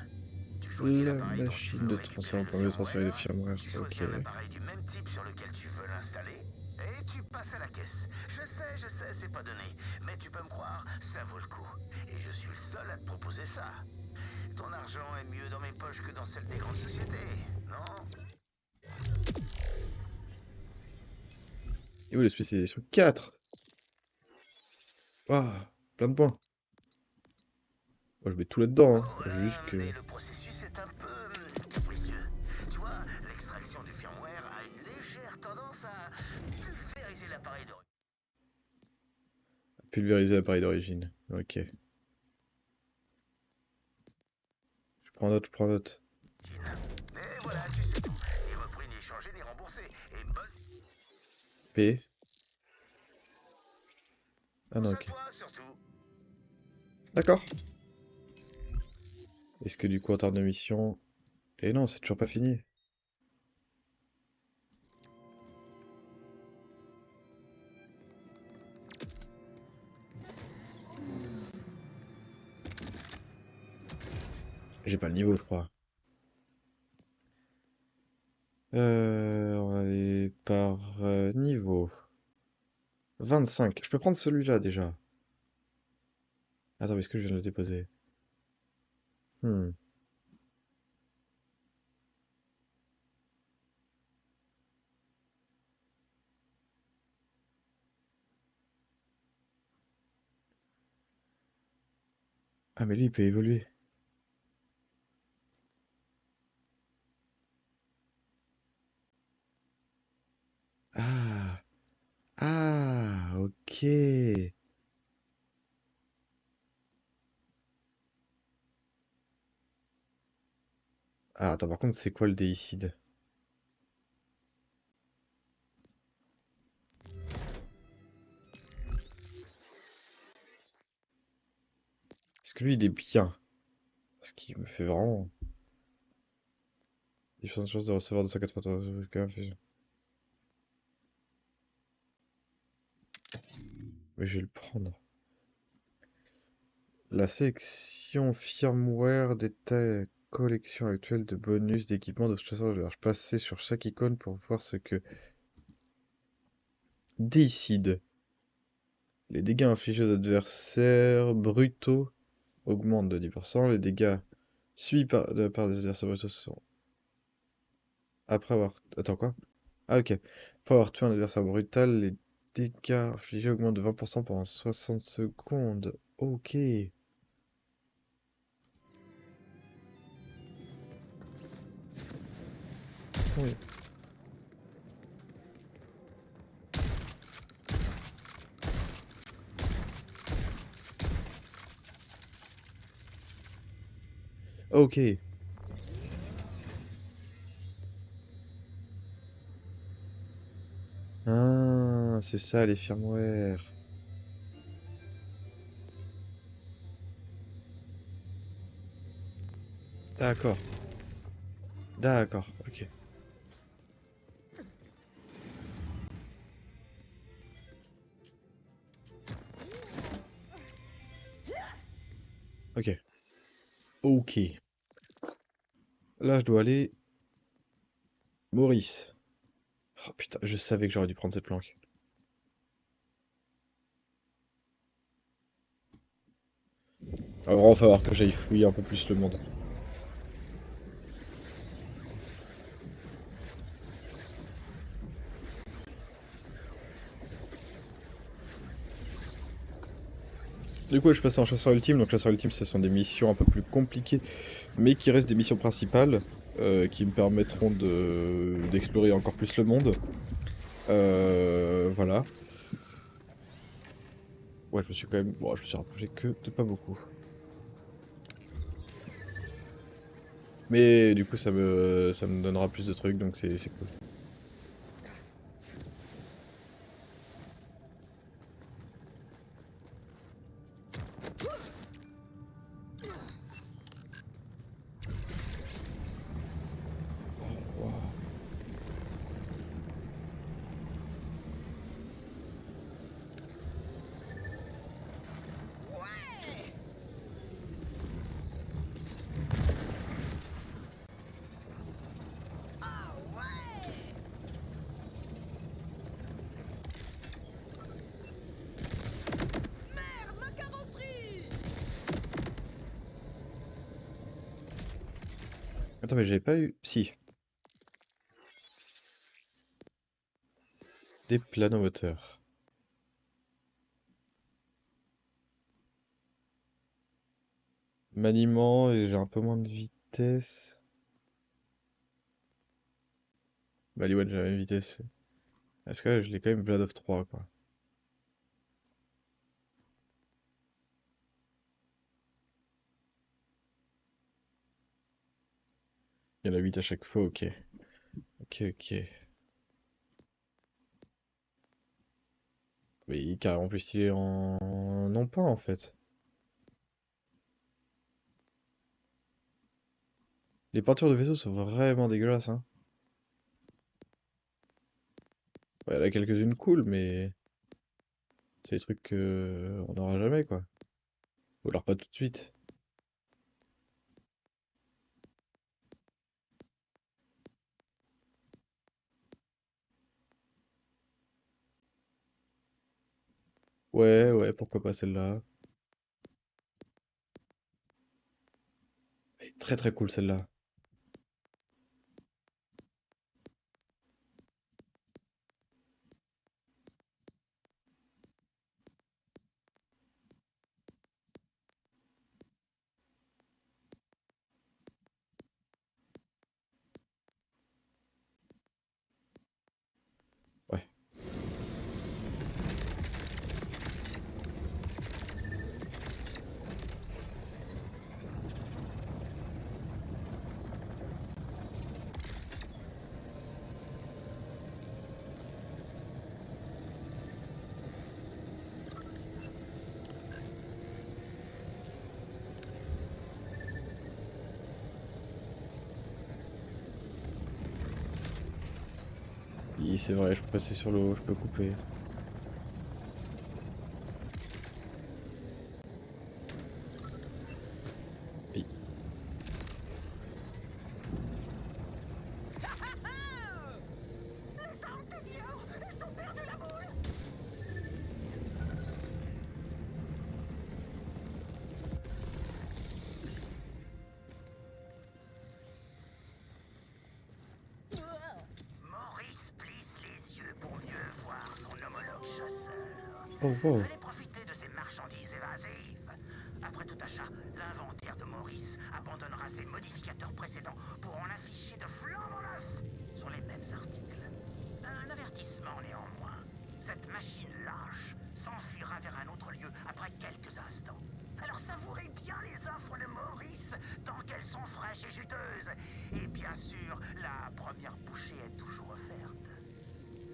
Tu choisis La l'appareil dont tu machine veux de récupérer transfert le permet de transférer les firmware, firmware. tu choisis Ok. un appareil du même type sur lequel tu veux l'installer, et tu passes à la caisse. Je sais, c'est pas donné, mais tu peux me croire, ça vaut le coup. Et je suis le seul à te proposer ça. Ton argent est mieux dans mes poches que dans celles des grandes sociétés, non? Et où les spécialisations? 4. Ah, plein de points. Moi, je mets tout là-dedans, hein. Juste que... Mais le processus est un peu capricieux. Tu vois, l'extraction du firmware a une légère tendance à pulvériser l'appareil d'origine. Pulvériser l'appareil d'origine. Ok. Je prends note, je prends note. Mais voilà, tu sais tout. Ni repris, ni échangé, ni remboursé. Et bonne P. Ah non, chance à ok. toi, surtout. D'accord. Est-ce que du coup, en termes de mission... Eh non, c'est toujours pas fini. J'ai pas le niveau, je crois. On va aller par niveau. 25. Je peux prendre celui-là déjà. Attends, est-ce que je viens de le déposer? Hmm. Ah, mais lui, il peut évoluer. Ah. Ah, ok. Ah, attends, par contre, c'est quoi le déicide? Est-ce que lui, il est bien? Parce qu'il me fait vraiment... Différentes chances de recevoir 294 quand même. Mais je vais le prendre. La sélection firmware détaille la collection actuelle de bonus d'équipements de chasseur de large. Passez sur chaque icône pour voir ce que décide. Les dégâts infligés aux adversaires brutaux augmentent de 10%. Les dégâts subis de la part des adversaires brutaux sont... Après avoir... Attends, quoi? Ah, ok. Après avoir tué un adversaire brutal, les dégâts infligés augmentent de 20% pendant 60 secondes. Ok. Oui. Ok. Ah, c'est ça les firmware. D'accord. D'accord, ok. Ok. Ok. Là, je dois aller... Maurice. Oh putain, je savais que j'aurais dû prendre cette planque. Il va vraiment falloir que j'aille fouiller un peu plus le monde. Du coup, je suis passé en chasseur ultime. Donc, chasseur ultime, ce sont des missions un peu plus compliquées, mais qui restent des missions principales, qui me permettront d'explorer encore plus le monde. Voilà. Ouais, je me suis quand même... Bon, je me suis rapproché que de pas beaucoup. Mais du coup, ça me donnera plus de trucs, donc c'est cool. Attends, mais j'avais pas eu... Si. Des planomoteurs. Maniement, et j'ai un peu moins de vitesse. Baliwan, j'ai la même vitesse. Est-ce que je l'ai quand même Vlad of 3, quoi. Il y en a 8 à chaque fois, ok. Ok, ok. Oui, carrément plus stylé en non-point, en fait. Les peintures de vaisseaux sont vraiment dégueulasses, hein. Ouais, il y en a quelques-unes cool, mais c'est des trucs qu'on n'aura jamais, quoi. Ou alors pas tout de suite. Ouais, ouais, pourquoi pas celle-là. Elle est très très cool, celle-là. Ouais. Oui, c'est vrai, je peux passer sur l'eau, je peux couper. Oui. Les armes des dieux, elles ont perdu la boule. Maurice plisse les yeux pour mieux voir son homologue chasseur. Oh, wow. Fallait profiter de ces marchandises évasives. Après tout achat, l'inventaire de Maurice abandonnera ses modificateurs précédents pour en afficher de flambant neufs sur les mêmes articles. Un avertissement néanmoins. Cette machine lâche s'enfuira vers un autre lieu après quelques instants. Alors savourez bien les offres de Maurice tant qu'elles sont fraîches et juteuses. Et bien sûr, la première bouchée est toujours offerte.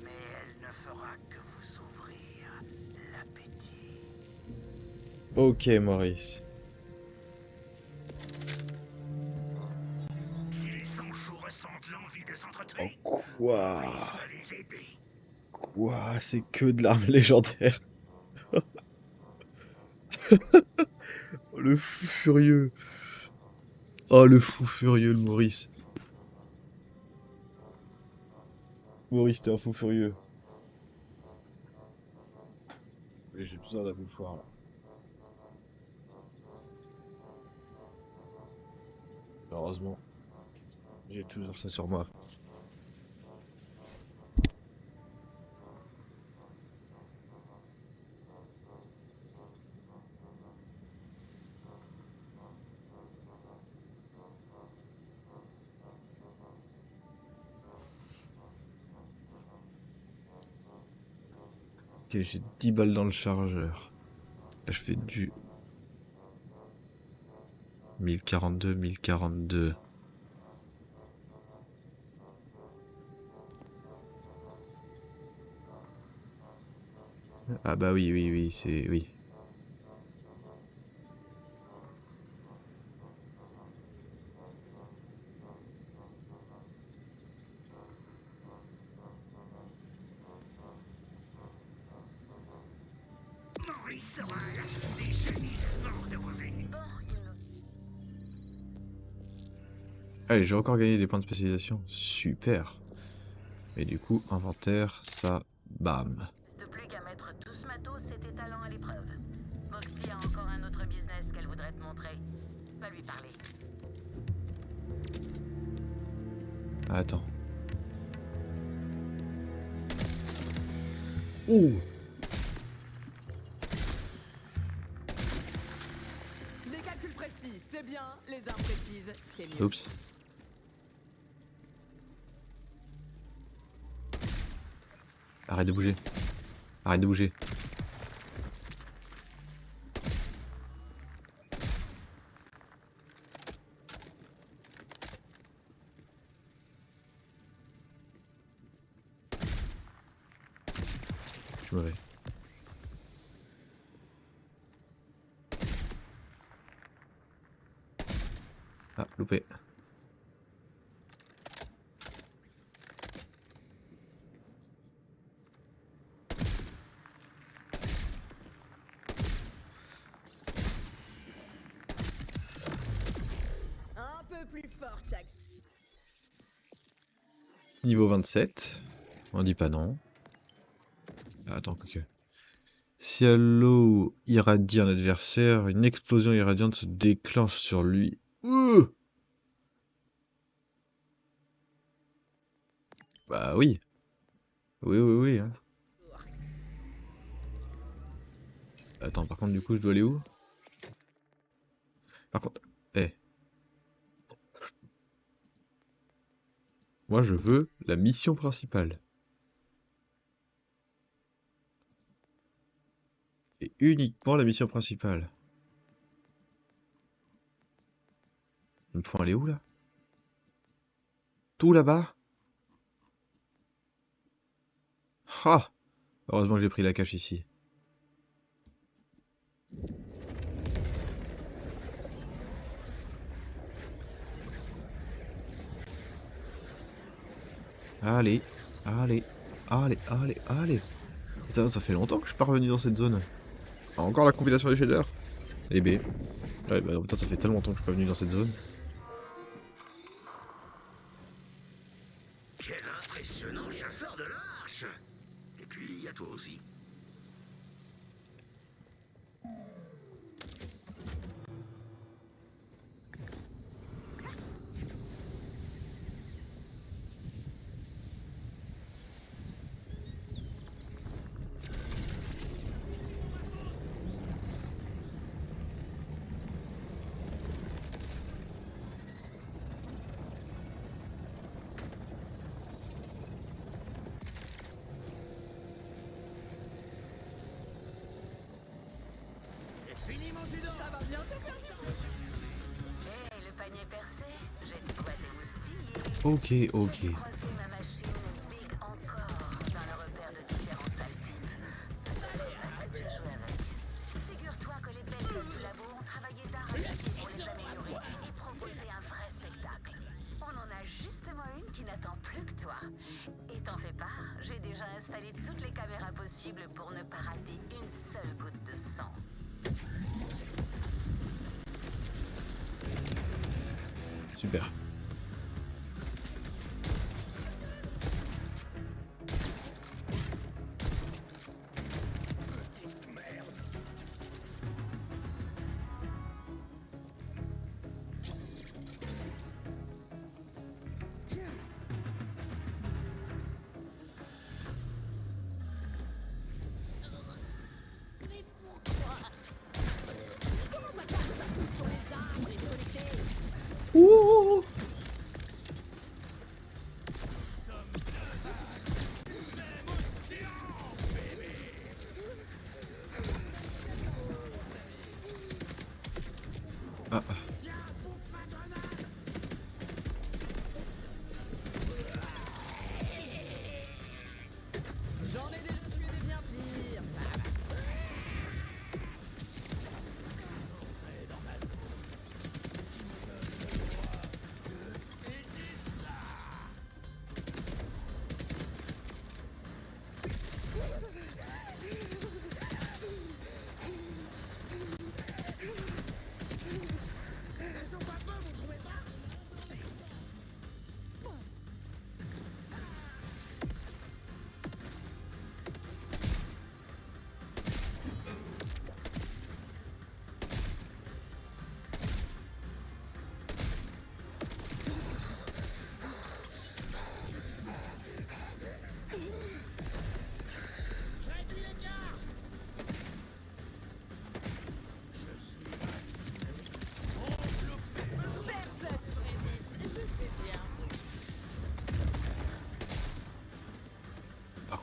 Mais elle ne fera que vous ouvrir l'appétit. Ok, Maurice. Si les Sanchos ressentent l'envie de Oh, s'entretuer, quoi? Maurice va les aider. Quoi? C'est que de l'arme légendaire. Oh, le fou furieux. Oh, le fou furieux, le Maurice. Maurice, t'es un fou furieux. Oui, j'ai besoin d'un mouchoir, là. Heureusement, j'ai toujours ça sur moi. Ok, j'ai 10 balles dans le chargeur. Là, je fais du 1042, 1042. Ah bah oui, oui, oui, c'est... Oui. Maurice sera à la des gémissements de vos ennemis. Bon, il nous... Allez, j'ai encore gagné des points de spécialisation. Super. Et du coup, inventaire, ça... Bam. De plus qu'à mettre tout ce matos et tes talents à l'épreuve. Moxie a encore un autre business qu'elle voudrait te montrer. Va lui parler. Attends. Oh. Les calculs précis, c'est bien. Les imprécises, c'est mieux. Oups. Arrête de bouger. Arrête de bouger. Je suis mauvais. Ah, loupé. Un peu plus fort, Jack. Niveau 27. On dit pas non. Ah, attends, que. Si à l'eau irradie un adversaire, une explosion irradiante se déclenche sur lui. Bah oui. Oui, oui, oui. Hein. Attends, par contre, du coup, je dois aller où? Par contre, eh. Moi, je veux la mission principale. Et uniquement la mission principale. Il me faut aller où, là? Tout là-bas? Ah! Heureusement que j'ai pris la cache ici. Allez, allez, allez, allez, allez. Ça fait longtemps que je suis pas revenu dans cette zone. Ah, encore la compilation des shaders. Eh B. Ouais, bah putain, ça fait tellement longtemps que je suis pas venu dans cette zone. Quel impressionnant chasseur de l'arche! Et puis, il y a toi aussi. Ça va bien te faire. Hé, le panier percé, j'ai de quoi t'émoustiller. Ok, ok. J'ai croisé ma machine Big encore dans le repère de différents sales types. Peut-être que tu joues avec. Figure-toi que les belles têtes du labo ont travaillé d'arrache-pied pour les améliorer et proposer un vrai spectacle. On en a justement une qui n'attend plus que toi. Et t'en fais pas, j'ai déjà installé toutes les caméras possibles pour ne pas rater une seule goutte de sang. Super. Ouh. Ah, ah. J'en ai déjà tué des bien pires.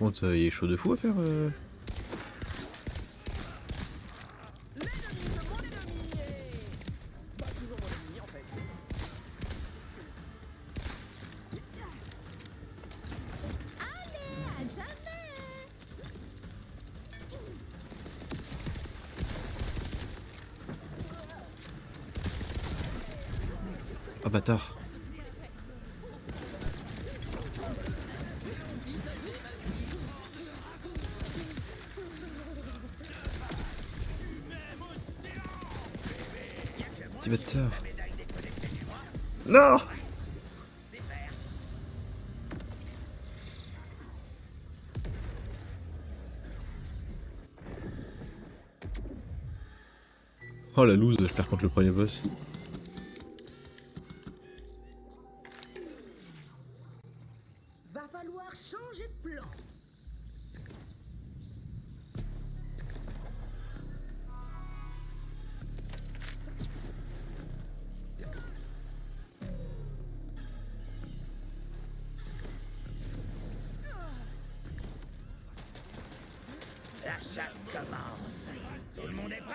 contre, il est chaud de fou à faire. L'ennemi de mon ennemi est... Pas toujours mon ennemi en fait. Allez, à jamais. Ah bâtard. Petit bâtard. Non. Oh la loose, je perds contre le premier boss. Va falloir changer de plan. La chasse commence. Tout le monde est prêt?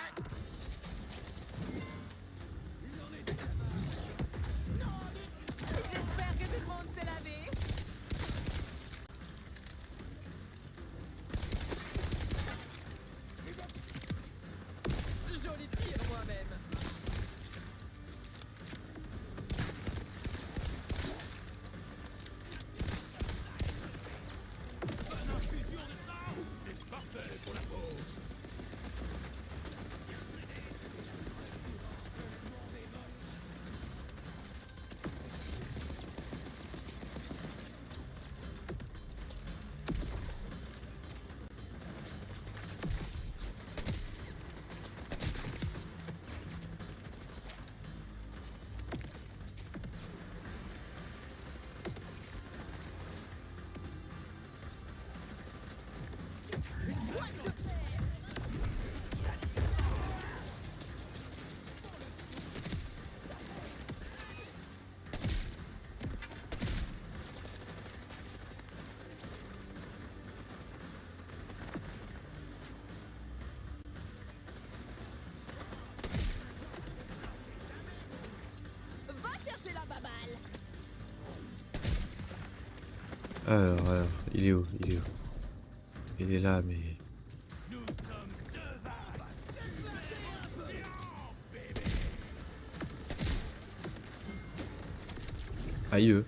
J'espère que tout le monde s'est lavé. Joli tir moi-même. Va chercher la baballe. Alors, il est où? Il est où? Il est là, mais... Aïe.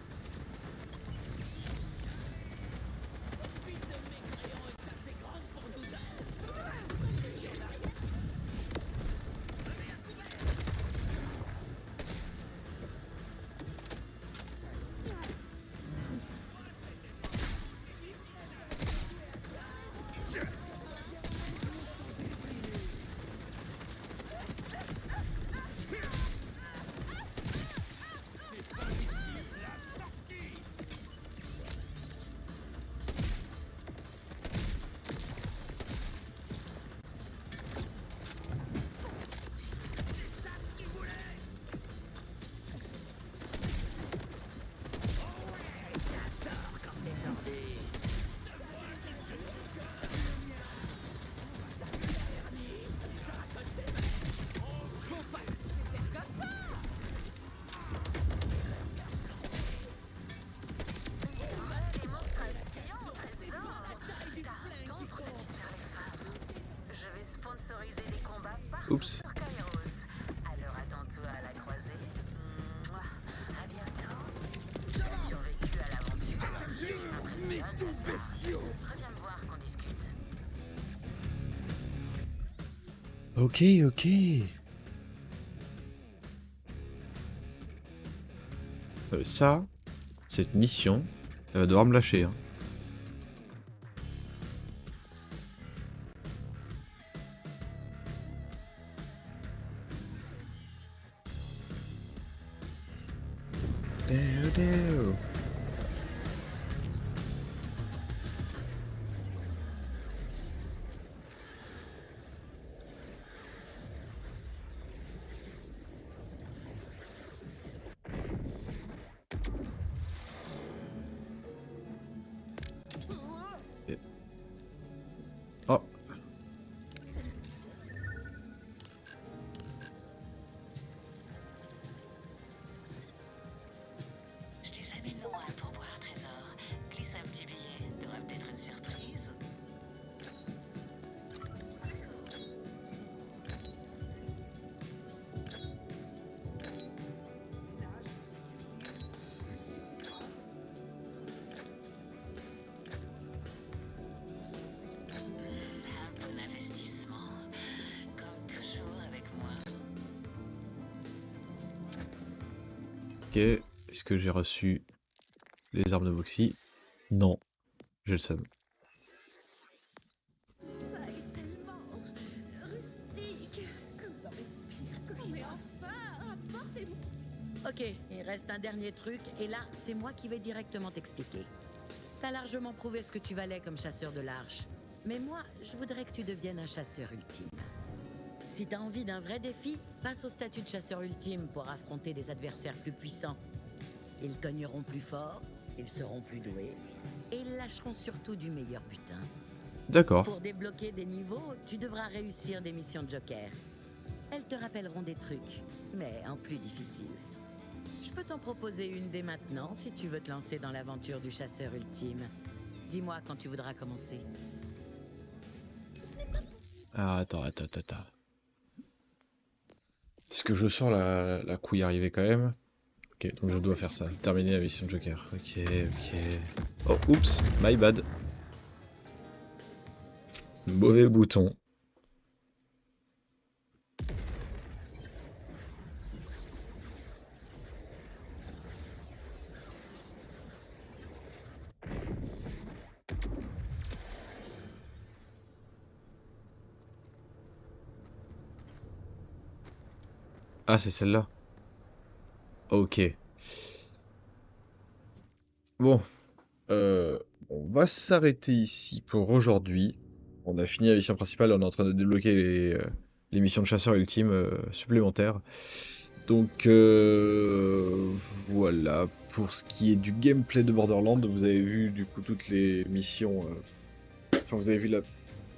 Démonstration, trésor. T'as un don pour satisfaire les femmes. Je vais sponsoriser des combats partout Oups. sur Kairos. Alors attends-toi à la croisée. Mouah. À bientôt. Tu as survécu à l'aventure. Tu m'impressionnes. Reviens me voir qu'on discute. Ok, ok. Ça, cette mission, elle va devoir me lâcher. Hein. Deo, deo. Ok. Est-ce que j'ai reçu les armes de Moxie? Non. J'ai le seum. Ça est tellement rustique, comme dans mes pires cauchemars. Mais enfin, apportez-moi. Ok, il reste un dernier truc, et là, c'est moi qui vais directement t'expliquer. T'as largement prouvé ce que tu valais comme chasseur de l'arche. Mais moi, je voudrais que tu deviennes un chasseur ultime. Si t'as envie d'un vrai défi, passe au statut de chasseur ultime pour affronter des adversaires plus puissants. Ils cogneront plus fort, ils seront plus doués, et ils lâcheront surtout du meilleur butin. D'accord. Pour débloquer des niveaux, tu devras réussir des missions de Joker. Elles te rappelleront des trucs, mais en plus difficile. Je peux t'en proposer une dès maintenant si tu veux te lancer dans l'aventure du chasseur ultime. Dis-moi quand tu voudras commencer. Ah, attends. Est-ce que je sens la couille arriver quand même? Ok, donc je dois faire ça. Terminer la mission de Joker. Ok. Oh, oups, my bad. Mauvais bouton. Ah, c'est celle-là. Ok. Bon, on va s'arrêter ici pour aujourd'hui. On a fini la mission principale, on est en train de débloquer les missions de chasseur ultime supplémentaires. Donc voilà, pour ce qui est du gameplay de Borderlands, vous avez vu du coup toutes les missions. Enfin, vous avez vu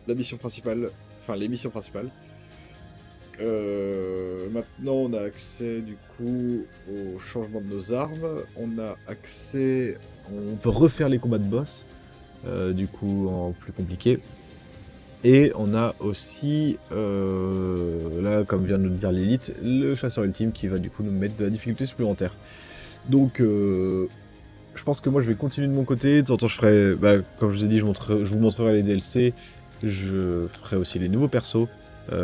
la mission principale, enfin les missions principales. Maintenant, on a accès du coup au changement de nos armes. On a accès, on peut refaire les combats de boss, du coup en plus compliqué. Et on a aussi, là, comme vient de nous le dire Lilith, le chasseur ultime qui va du coup nous mettre de la difficulté supplémentaire. Donc, je pense que moi je vais continuer de mon côté. De temps en temps, je ferai, comme je vous ai dit, je vous montrerai les DLC. Je ferai aussi les nouveaux persos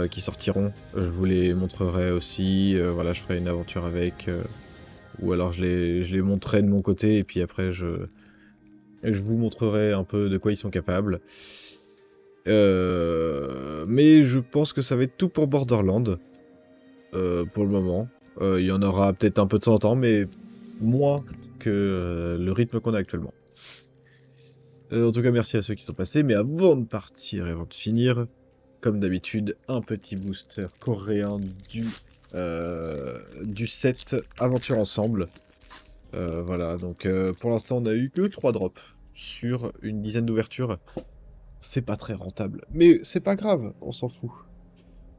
qui sortiront. Je vous les montrerai aussi. Voilà, je ferai une aventure avec. Ou alors je les montrerai de mon côté. Et puis après, je vous montrerai un peu de quoi ils sont capables. Mais je pense que ça va être tout pour Borderlands. Pour le moment. Il y en aura peut-être un peu de temps en temps, mais moins que le rythme qu'on a actuellement. En tout cas, merci à ceux qui sont passés. Mais avant de partir et avant de finir, comme d'habitude, un petit booster coréen du set Aventure Ensemble. Voilà, donc pour l'instant, on a eu que 3 drops sur une dizaine d'ouvertures. C'est pas très rentable, mais c'est pas grave, on s'en fout.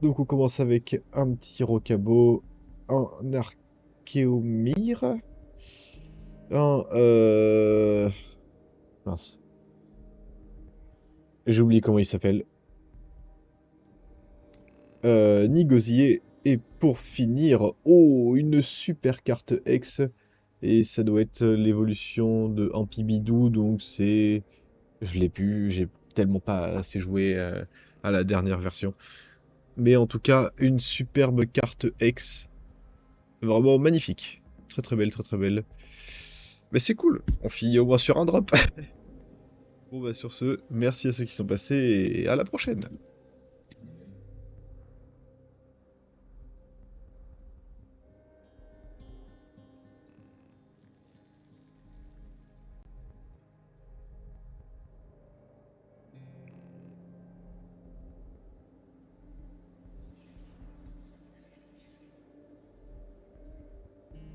Donc on commence avec un petit Rocabo, un Archéomir, un mince. J'ai oublié comment il s'appelle. Nigosier, et pour finir, oh, une super carte X, et ça doit être l'évolution de Ampibidou, donc c'est... Je l'ai plus, j'ai tellement pas assez joué à la dernière version. Mais en tout cas, une superbe carte X. Vraiment magnifique. Très très belle, très très belle. Mais c'est cool, on finit au moins sur un drop. Bon bah sur ce, merci à ceux qui sont passés et à la prochaine.